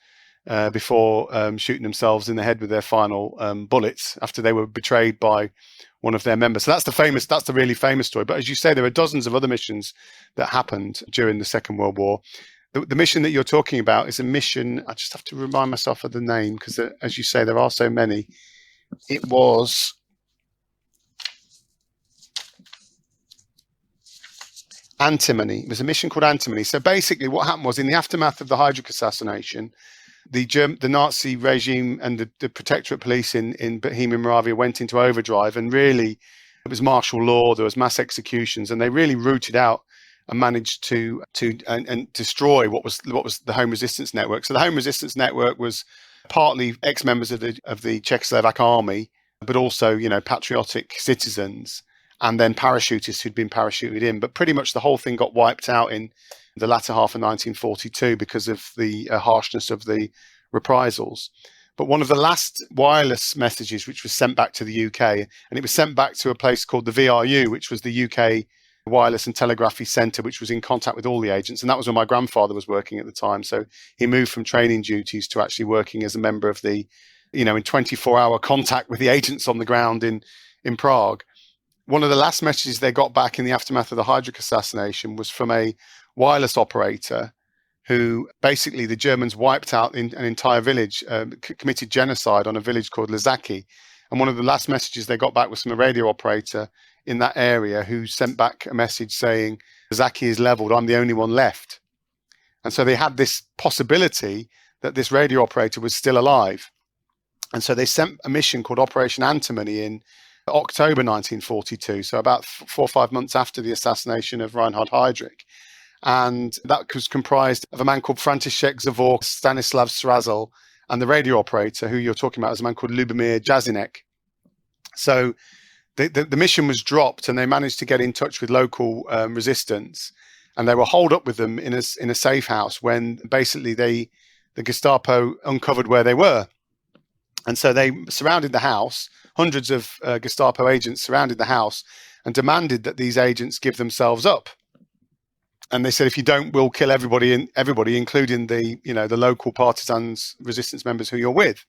before shooting themselves in the head with their final bullets after they were betrayed by one of their members. So that's the really famous story. But as you say, there are dozens of other missions that happened during the Second World War. The mission that you're talking about is a mission, I just have to remind myself of the name, because as you say, there are so many. It was Antimony. It was a mission called Antimony. So basically what happened was, in the aftermath of the Heydrich assassination, the Nazi regime and the Protectorate police in Bohemia and Moravia went into overdrive, and really it was martial law, there was mass executions, and they really rooted out and managed to destroy what was the Home Resistance Network. So the Home Resistance Network was partly ex-members of the Czechoslovak army, but also patriotic citizens, and then parachutists who'd been parachuted in. But pretty much the whole thing got wiped out in the latter half of 1942 because of the harshness of the reprisals. But one of the last wireless messages, which was sent back to the UK, and it was sent back to a place called the VRU, which was the UK wireless and telegraphy centre, which was in contact with all the agents. And that was where my grandfather was working at the time. So he moved from training duties to actually working as a member of the, in 24-hour contact with the agents on the ground in Prague. One of the last messages they got back in the aftermath of the Heydrich assassination was from a wireless operator who basically the Germans wiped out an entire village, committed genocide on a village called Lezaki. And one of the last messages they got back was from a radio operator in that area who sent back a message saying, Lezaki is leveled, I'm the only one left. And so they had this possibility that this radio operator was still alive. And so they sent a mission called Operation Antimony in October 1942, so about 4 or 5 months after the assassination of Reinhard Heydrich. And that was comprised of a man called František Zavor, Stanislav Srazel, and the radio operator, who you're talking about, is a man called Lubomir Jazinek. So the mission was dropped, and they managed to get in touch with local resistance, and they were holed up with them in a safe house when basically the Gestapo uncovered where they were. And so they surrounded the house. Hundreds of Gestapo agents surrounded the house and demanded that these agents give themselves up. And they said, if you don't, we'll kill everybody, including the local partisans, resistance members who you're with.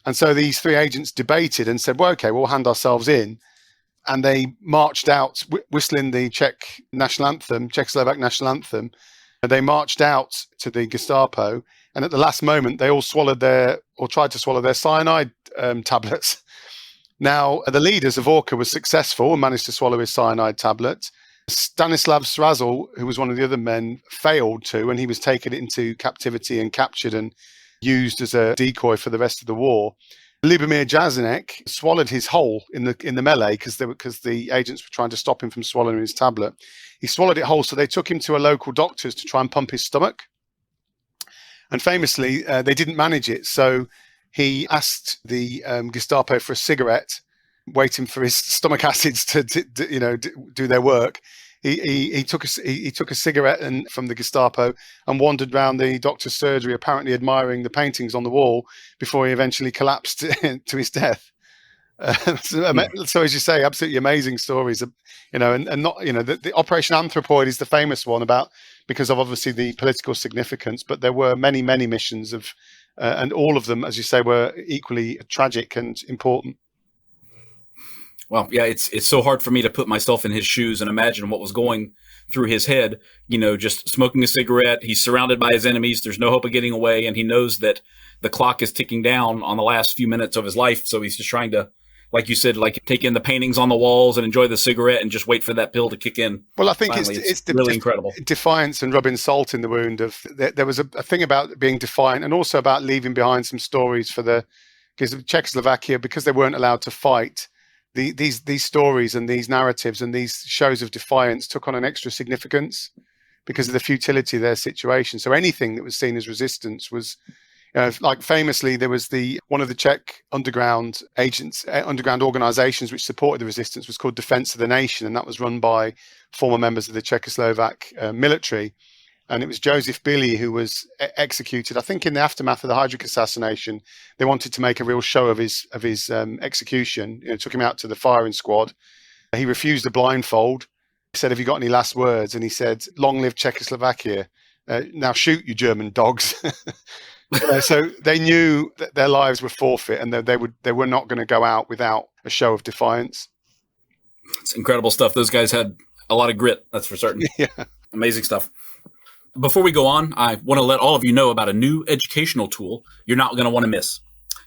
And so these 3 agents debated and said, well, okay, we'll hand ourselves in. And they marched out, whistling the Czech national anthem, Czechoslovak national anthem. And they marched out to the Gestapo. And at the last moment, they all tried to swallow their cyanide tablets. Now, the leader, Zavorka, was successful and managed to swallow his cyanide tablet. Stanislav Srazel, who was one of the other men, failed to, and he was taken into captivity and captured and used as a decoy for the rest of the war. Lubomir Jazinek swallowed his whole in the melee because the agents were trying to stop him from swallowing his tablet. He swallowed it whole, so they took him to a local doctor's to try and pump his stomach. And famously, they didn't manage it, so he asked the Gestapo for a cigarette, waiting for his stomach acids to do their work. He took a cigarette from the Gestapo and wandered around the doctor's surgery, apparently admiring the paintings on the wall before he eventually collapsed to his death. So as you say, absolutely amazing stories, and not, the Operation Anthropoid is the famous one because of obviously the political significance, but there were many, many missions and all of them, as you say, were equally tragic and important. Well, yeah, it's so hard for me to put myself in his shoes and imagine what was going through his head, just smoking a cigarette. He's surrounded by his enemies. There's no hope of getting away. And he knows that the clock is ticking down on the last few minutes of his life. So he's just trying to, like you said, take in the paintings on the walls and enjoy the cigarette and just wait for that pill to kick in. Well, I think Finally, it's really incredible. Defiance and rubbing salt in the wound there was a thing about being defiant and also about leaving behind some stories because of Czechoslovakia, because they weren't allowed to fight. These stories and these narratives and these shows of defiance took on an extra significance because of the futility of their situation. So anything that was seen as resistance was, famously, there was one of the Czech underground organizations which supported the resistance was called Defense of the Nation, and that was run by former members of the Czechoslovak military. And it was Joseph Billy who was executed. I think in the aftermath of the Heydrich assassination, they wanted to make a real show of his execution. Took him out to the firing squad. He refused the blindfold. He said, "Have you got any last words?" And he said, "Long live Czechoslovakia. Now shoot, you German dogs." So they knew that their lives were forfeit, and they were not going to go out without a show of defiance. It's incredible stuff. Those guys had a lot of grit, that's for certain. Yeah. Amazing stuff. Before we go on, I want to let all of you know about a new educational tool you're not going to want to miss.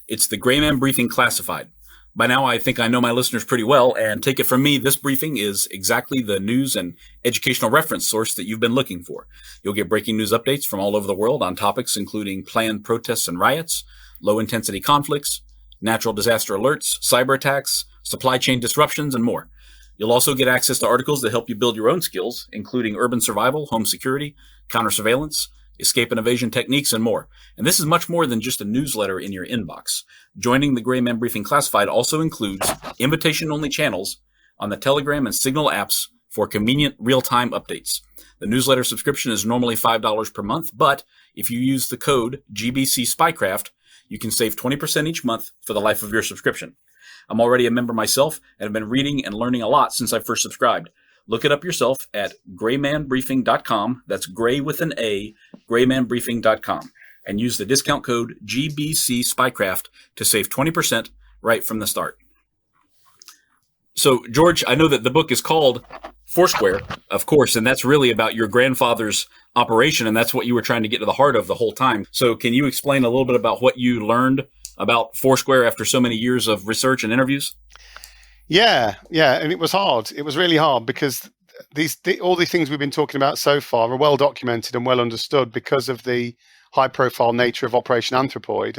It's the Gray Man Briefing Classified. By now, I think I know my listeners pretty well, and take it from me, this briefing is exactly the news and educational reference source that you've been looking for. You'll get breaking news updates from all over the world on topics including planned protests and riots, low-intensity conflicts, natural disaster alerts, cyber attacks, supply chain disruptions, and more. You'll also get access to articles that help you build your own skills, including urban survival, home security, counter-surveillance, escape and evasion techniques, and more. And this is much more than just a newsletter in your inbox. Joining the Gray Man Briefing Classified also includes invitation-only channels on the Telegram and Signal apps for convenient real-time updates. The newsletter subscription is normally $5 per month, but if you use the code GBC Spycraft, you can save 20% each month for the life of your subscription. I'm already a member myself and have been reading and learning a lot since I first subscribed. look it up yourself at graymanbriefing.com. That's gray with an A, graymanbriefing.com. And use the discount code GBC Spycraft to save 20% right from the start. So, George, I know that the book is called Foursquare, of course, and that's really about your grandfather's operation, and that's what you were trying to get to the heart of the whole time. So can you explain a little bit about what you learned about Foursquare after so many years of research and interviews? Yeah, and it was hard. It was really hard because all the things we've been talking about so far are well documented and well understood because of the high-profile nature of Operation Anthropoid,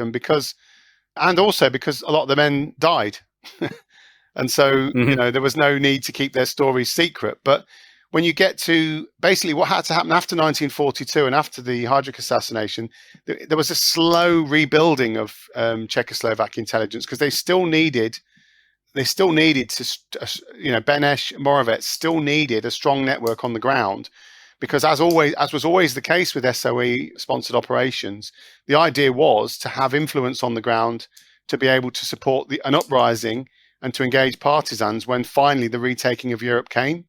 and also because a lot of the men died, and so there was no need to keep their stories secret. But when you get to basically what had to happen after 1942 and after the Heydrich assassination, there was a slow rebuilding of Czechoslovak intelligence because they still needed to, Beneš, Moravec still needed a strong network on the ground. Because as was always the case with SOE-sponsored operations, the idea was to have influence on the ground to be able to support an uprising and to engage partisans when finally the retaking of Europe came.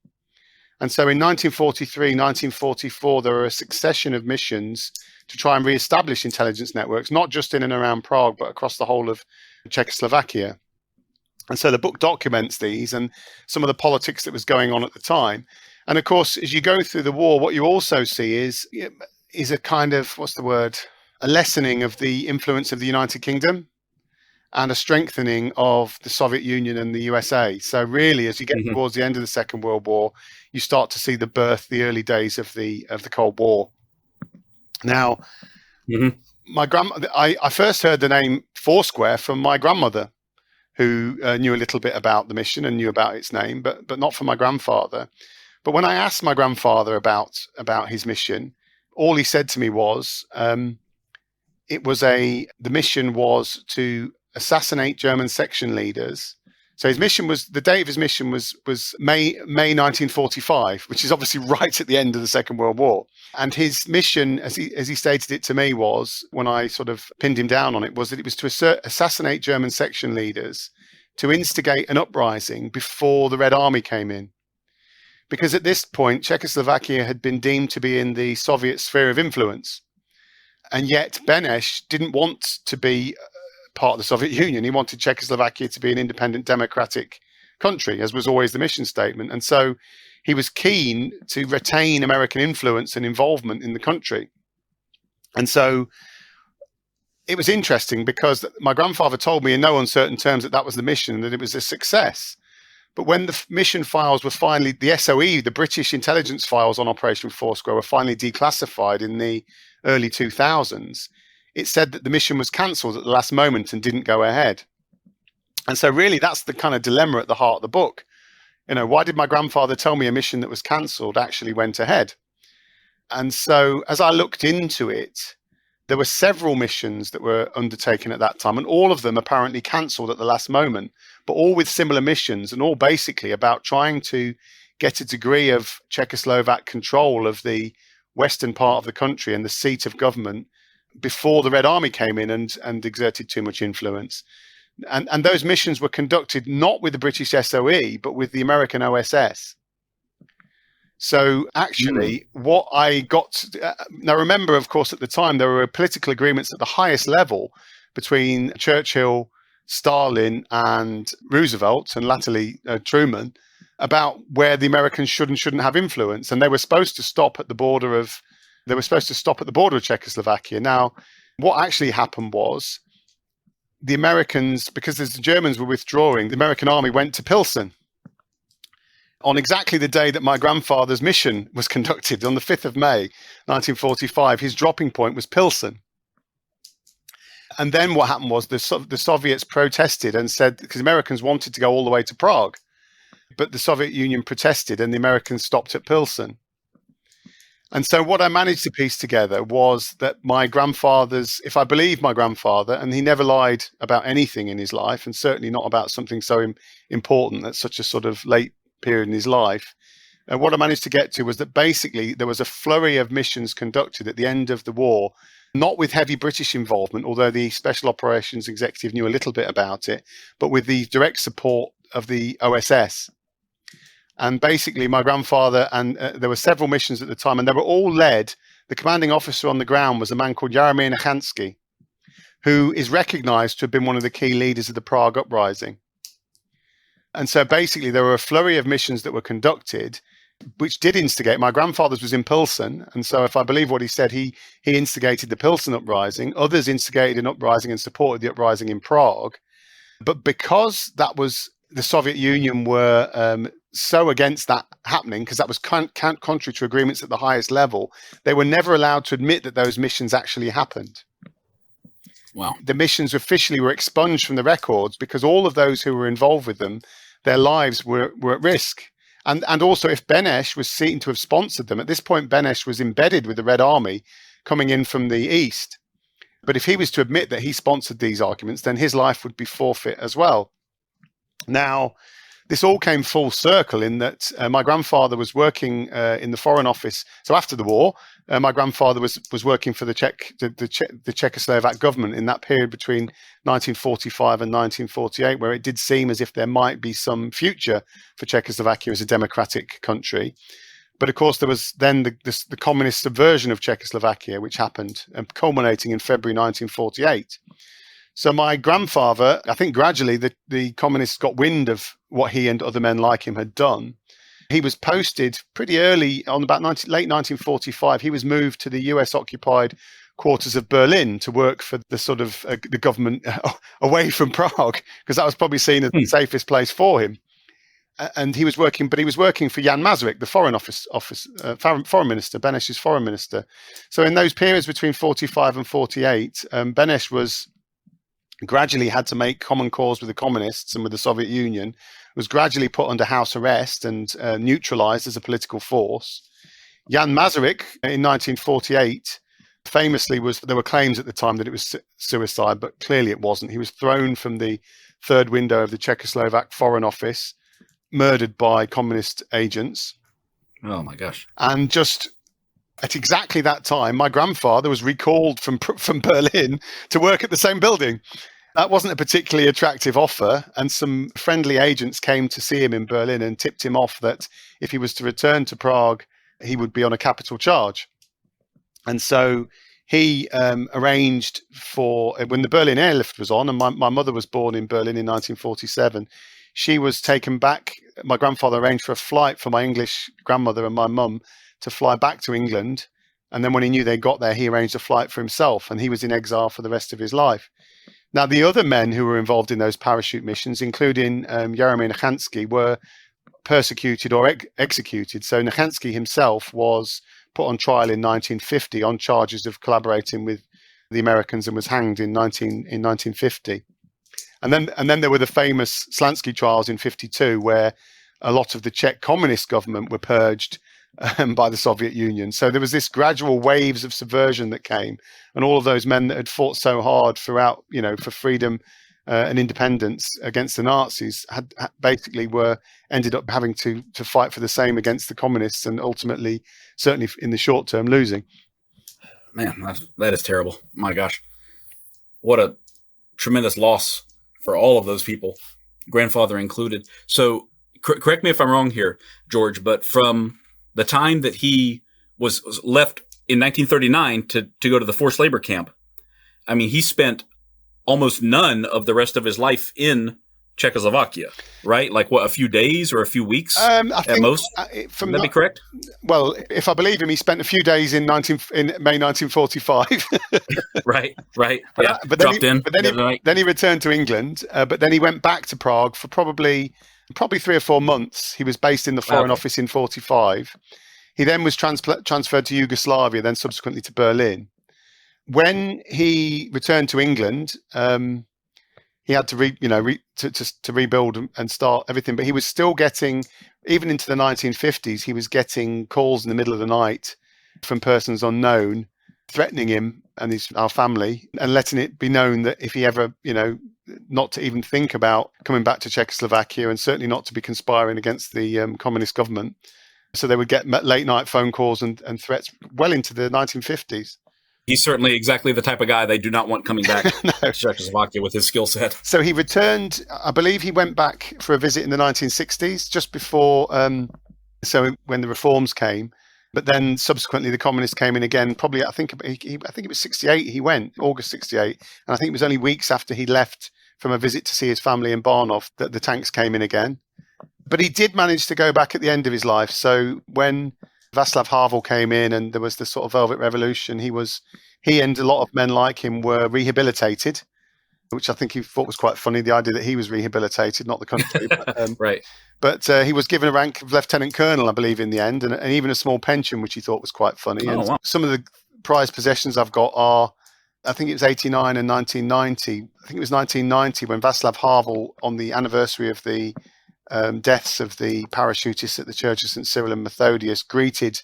And so in 1943, 1944, there were a succession of missions to try and re-establish intelligence networks, not just in and around Prague, but across the whole of Czechoslovakia. And so the book documents these and some of the politics that was going on at the time. And of course, as you go through the war, what you also see is a kind of, a lessening of the influence of the United Kingdom and a strengthening of the Soviet Union and the USA. So really, as you get towards the end of the Second World War, you start to see the early days of the Cold War. Now, I first heard the name Foursquare from my grandmother, who knew a little bit about the mission and knew about its name, but not from my grandfather. But when I asked my grandfather about his mission, all he said to me was, the mission was to assassinate German section leaders. So the date of his mission was May 1945, which is obviously right at the end of the Second World War. And his mission, as he stated it to me, was, when I sort of pinned him down on it, was that it was to assassinate German section leaders to instigate an uprising before the Red Army came in. Because at this point, Czechoslovakia had been deemed to be in the Soviet sphere of influence. And yet Beneš didn't want to be part of the Soviet Union. He wanted Czechoslovakia to be an independent democratic country, as was always the mission statement. And so he was keen to retain American influence and involvement in the country. And so it was interesting because my grandfather told me in no uncertain terms that was the mission and that it was a success. But when the mission files were finally, the SOE, the British intelligence files on Operation Foursquare, were finally declassified in the early 2000s, it said that the mission was cancelled at the last moment and didn't go ahead. And so really that's the kind of dilemma at the heart of the book. Why did my grandfather tell me a mission that was cancelled actually went ahead? And so as I looked into it, there were several missions that were undertaken at that time, and all of them apparently cancelled at the last moment, but all with similar missions and all basically about trying to get a degree of Czechoslovak control of the western part of the country and the seat of government before the Red Army came in and exerted too much influence. And those missions were conducted not with the British SOE, but with the American OSS. So actually, what I got... now remember, of course, at the time, there were political agreements at the highest level between Churchill, Stalin, and Roosevelt, and latterly Truman, about where the Americans should and shouldn't have influence. And they were supposed to stop at the border of Czechoslovakia. Now, what actually happened was the Americans, because as the Germans were withdrawing, the American army went to Pilsen on exactly the day that my grandfather's mission was conducted, on the 5th of May, 1945. His dropping point was Pilsen. And then what happened was the Soviets protested and said, because the Americans wanted to go all the way to Prague, but the Soviet Union protested and the Americans stopped at Pilsen. And so what I managed to piece together was that my grandfather's, if I believe my grandfather, and he never lied about anything in his life, and certainly not about something so important at such a sort of late period in his life, what I managed to get to was that basically there was a flurry of missions conducted at the end of the war, not with heavy British involvement, although the Special Operations Executive knew a little bit about it, but with the direct support of the OSS. And basically, my grandfather, and there were several missions at the time, and they were all led. The commanding officer on the ground was a man called Jaromír Nechanský, who is recognized to have been one of the key leaders of the Prague uprising. And so basically, there were a flurry of missions that were conducted, which did instigate. My grandfather's was in Pilsen. And so if I believe what he said, he instigated the Pilsen uprising. Others instigated an uprising and supported the uprising in Prague. But because that was the Soviet Union were so against that happening, because that was contrary to agreements at the highest level, they were never allowed to admit that those missions actually happened. Wow. The missions officially were expunged from the records because all of those who were involved with them, their lives were at risk. And also, if Beneš was seen to have sponsored them, at this point, Beneš was embedded with the Red Army coming in from the east. But if he was to admit that he sponsored these arguments, then his life would be forfeit as well. Now, this all came full circle in that my grandfather was working in the Foreign Office. So after the war, my grandfather was working for the Czechoslovak government in that period between 1945 and 1948, where it did seem as if there might be some future for Czechoslovakia as a democratic country. But of course, there was then the communist subversion of Czechoslovakia, which happened, culminating in February 1948. So my grandfather, I think gradually the communists got wind of what he and other men like him had done. He was posted pretty early on, about late 1945. He was moved to the US-occupied quarters of Berlin to work for the sort of the government away from Prague, because that was probably seen as the safest place for him. And he was working for Jan Masaryk, the foreign minister, Beneš's foreign minister. So in those periods between 45 and 48, Beneš was gradually had to make common cause with the communists and with the Soviet Union, was gradually put under house arrest and neutralized as a political force. Jan Masaryk in 1948 famously there were claims at the time that it was suicide, but clearly it wasn't. He was thrown from the third window of the Czechoslovak Foreign Office, murdered by communist agents. Oh my gosh. And just at exactly that time, my grandfather was recalled from Berlin to work at the same building. That wasn't a particularly attractive offer, and some friendly agents came to see him in Berlin and tipped him off that if he was to return to Prague, he would be on a capital charge. And so he arranged for, when the Berlin airlift was on, and my mother was born in Berlin in 1947, she was taken back. My grandfather arranged for a flight for my English grandmother and my mum to fly back to England. And then when he knew they got there, he arranged a flight for himself, and he was in exile for the rest of his life. Now, the other men who were involved in those parachute missions, including Jaromír Nechanský, were persecuted or executed. So Nechanský himself was put on trial in 1950 on charges of collaborating with the Americans and was hanged in 1950. And then there were the famous Slansky trials in 52, where a lot of the Czech communist government were purged by the Soviet Union. So there was this gradual waves of subversion that came, and all of those men that had fought so hard throughout, for freedom and independence against the Nazis had basically ended up having to fight for the same against the communists, and ultimately, certainly in the short term, losing. Man, that is terrible. My gosh, what a tremendous loss for all of those people, grandfather included. So correct me if I'm wrong here, George, but from the time that he was left in 1939 to go to the forced labor camp, I mean, he spent almost none of the rest of his life in Czechoslovakia, right? Like a few days or a few weeks at most? Would that be correct? Well, if I believe him, he spent a few days in May 1945. Right. Yeah. Then he returned to England, but then he went back to Prague for probably 3 or 4 months. He was based in the Foreign Office in 45. He then was transferred to Yugoslavia, then subsequently to Berlin. When he returned to England, he had to rebuild and start everything. But he was still getting, even into the 1950s, he was getting calls in the middle of the night from persons unknown, threatening him and our family, and letting it be known that if he ever, not to even think about coming back to Czechoslovakia, and certainly not to be conspiring against the communist government. So they would get late night phone calls and threats well into the 1950s. He's certainly exactly the type of guy they do not want coming back No. to Czechoslovakia with his skill set. So he returned, I believe he went back for a visit in the 1960s, just before, so when the reforms came. But then subsequently the communists came in again, probably, I think it was 68 he went, August 68. And I think it was only weeks after he left from a visit to see his family in Barnov that the tanks came in again. But he did manage to go back at the end of his life. So when Václav Havel came in and there was the sort of Velvet Revolution, he and a lot of men like him were rehabilitated, which I think he thought was quite funny, the idea that he was rehabilitated, not the country. But, right. But he was given a rank of lieutenant colonel, I believe, in the end, and even a small pension, which he thought was quite funny. Oh, wow. Some of the prized possessions I've got are, I think it was 89 and 1990. I think it was 1990 when Václav Havel, on the anniversary of the deaths of the parachutists at the Church of St. Cyril and Methodius, greeted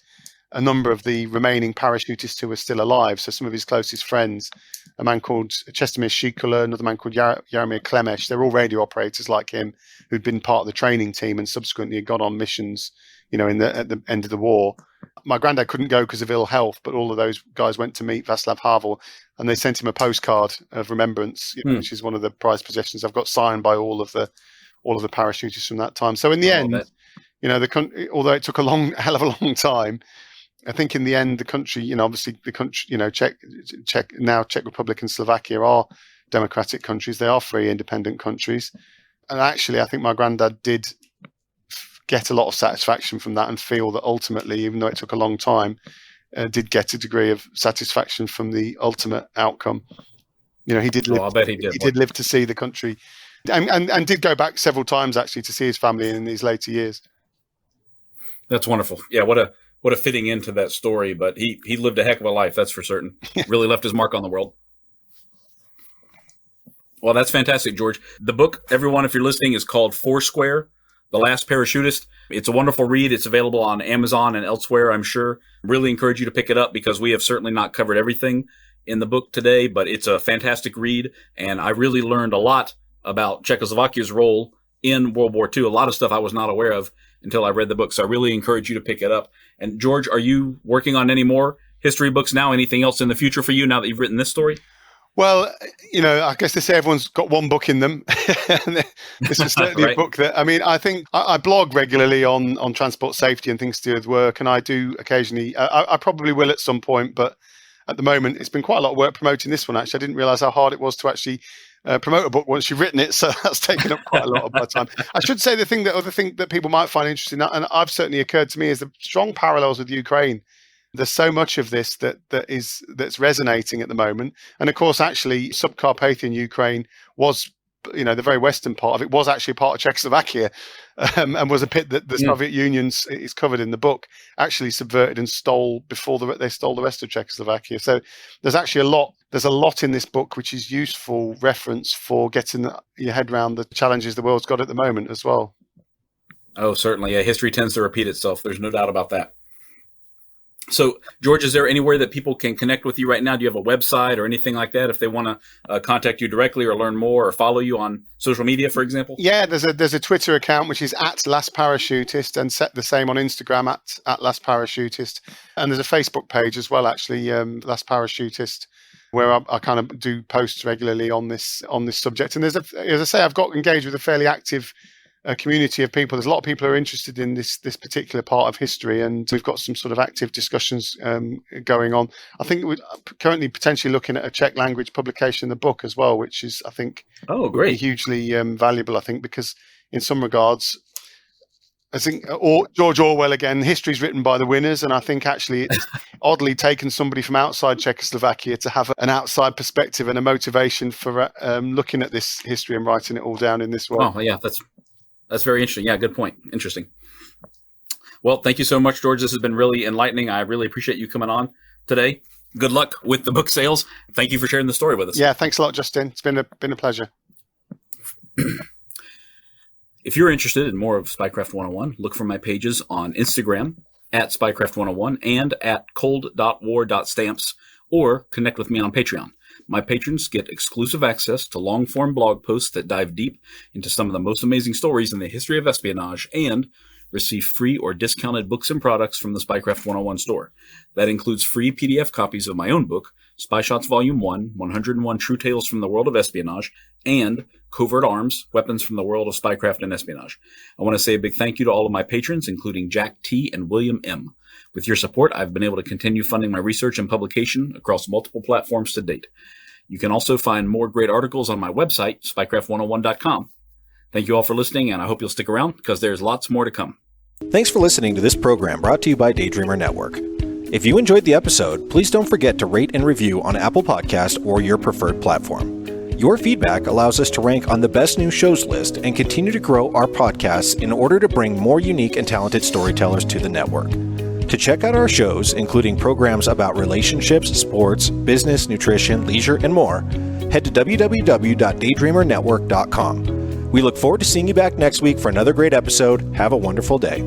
a number of the remaining parachutists who were still alive. So some of his closest friends, a man called Chestomir Shikula, another man called Jaromir Klemesh, they're all radio operators like him who'd been part of the training team and subsequently had gone on missions, at the end of the war. My granddad couldn't go because of ill health, but all of those guys went to meet Václav Havel and they sent him a postcard of remembrance, which is one of the prized possessions I've got, signed by all of the parachutists from that time. So in the end, the country, although it took a hell of a long time, I think in the end, the country, obviously the country, Czech Republic and Slovakia are democratic countries. They are free, independent countries. And actually, I think my granddad did get a lot of satisfaction from that and feel that ultimately, even though it took a long time, did get a degree of satisfaction from the ultimate outcome. He did live. I bet he did. He did live to see the country, and did go back several times actually to see his family in these later years. That's wonderful. Yeah, what a fitting into that story. But he lived a heck of a life, that's for certain. Really left his mark on the world. Well, that's fantastic, George. The book, everyone, if you're listening, is called Foursquare, The Last Parachutist. It's a wonderful read. It's available on Amazon and elsewhere, I'm sure. Really encourage you to pick it up because we have certainly not covered everything in the book today, but it's a fantastic read. And I really learned a lot about Czechoslovakia's role in World War II. A lot of stuff I was not aware of until I read the book. So I really encourage you to pick it up. And George, are you working on any more history books now? Anything else in the future for you now that you've written this story? Well, I guess they say everyone's got one book in them. This is certainly a book that, I think I blog regularly on transport safety and things to do with work. And I do occasionally, I probably will at some point, but at the moment, it's been quite a lot of work promoting this one, actually. I didn't realize how hard it was to actually promote a book once you've written it. So that's taken up quite a lot of my time. I should say the other thing that people might find interesting, and I've certainly occurred to me, is the strong parallels with Ukraine. There's so much of this that's resonating at the moment. And of course, actually, Subcarpathian Ukraine was, the very western part of it was actually part of Czechoslovakia, and was a pit that the Soviet Union is covered in the book, actually subverted and stole before they stole the rest of Czechoslovakia. So there's actually there's a lot in this book which is useful reference for getting your head around the challenges the world's got at the moment as well. Oh, certainly. Yeah, history tends to repeat itself. There's no doubt about that. So, George, is there anywhere that people can connect with you right now? Do you have a website or anything like that if they want to contact you directly or learn more or follow you on social media, for example? Yeah, there's a Twitter account, which is @LastParachutist, and set the same on Instagram at LastParachutist. And there's a Facebook page as well, actually, Last Parachutist, where I kind of do posts regularly on this subject. And as I say, I've got engaged with a fairly active community of people. There's a lot of people who are interested in this particular part of history, and we've got some sort of active discussions going on. I think we're currently potentially looking at a Czech language publication of the book as well, which is, I think, great, hugely valuable. I think because in some regards, I think George Orwell again, history is written by the winners, and I think actually it's oddly taken somebody from outside Czechoslovakia to have an outside perspective and a motivation for looking at this history and writing it all down in this way. Oh yeah, that's very interesting. Yeah, good point. Interesting. Well, thank you so much, George. This has been really enlightening. I really appreciate you coming on today. Good luck with the book sales. Thank you for sharing the story with us. Yeah, thanks a lot, Justin. It's been a pleasure. If you're interested in more of Spycraft 101, look for my pages on Instagram @Spycraft 101 and @cold.war.stamps, or connect with me on Patreon. My patrons get exclusive access to long-form blog posts that dive deep into some of the most amazing stories in the history of espionage and receive free or discounted books and products from the Spycraft 101 store. That includes free PDF copies of my own book, Spy Shots Volume 1, 101 True Tales from the World of Espionage, and Covert Arms, Weapons from the World of Spycraft and Espionage. I want to say a big thank you to all of my patrons, including Jack T. and William M. With your support, I've been able to continue funding my research and publication across multiple platforms to date. You can also find more great articles on my website, spycraft101.com. Thank you all for listening, and I hope you'll stick around because there's lots more to come. Thanks for listening to this program brought to you by Daydreamer Network. If you enjoyed the episode, please don't forget to rate and review on Apple Podcasts or your preferred platform. Your feedback allows us to rank on the best new shows list and continue to grow our podcasts in order to bring more unique and talented storytellers to the network. To check out our shows, including programs about relationships, sports, business, nutrition, leisure, and more, head to www.daydreamernetwork.com. We look forward to seeing you back next week for another great episode. Have a wonderful day.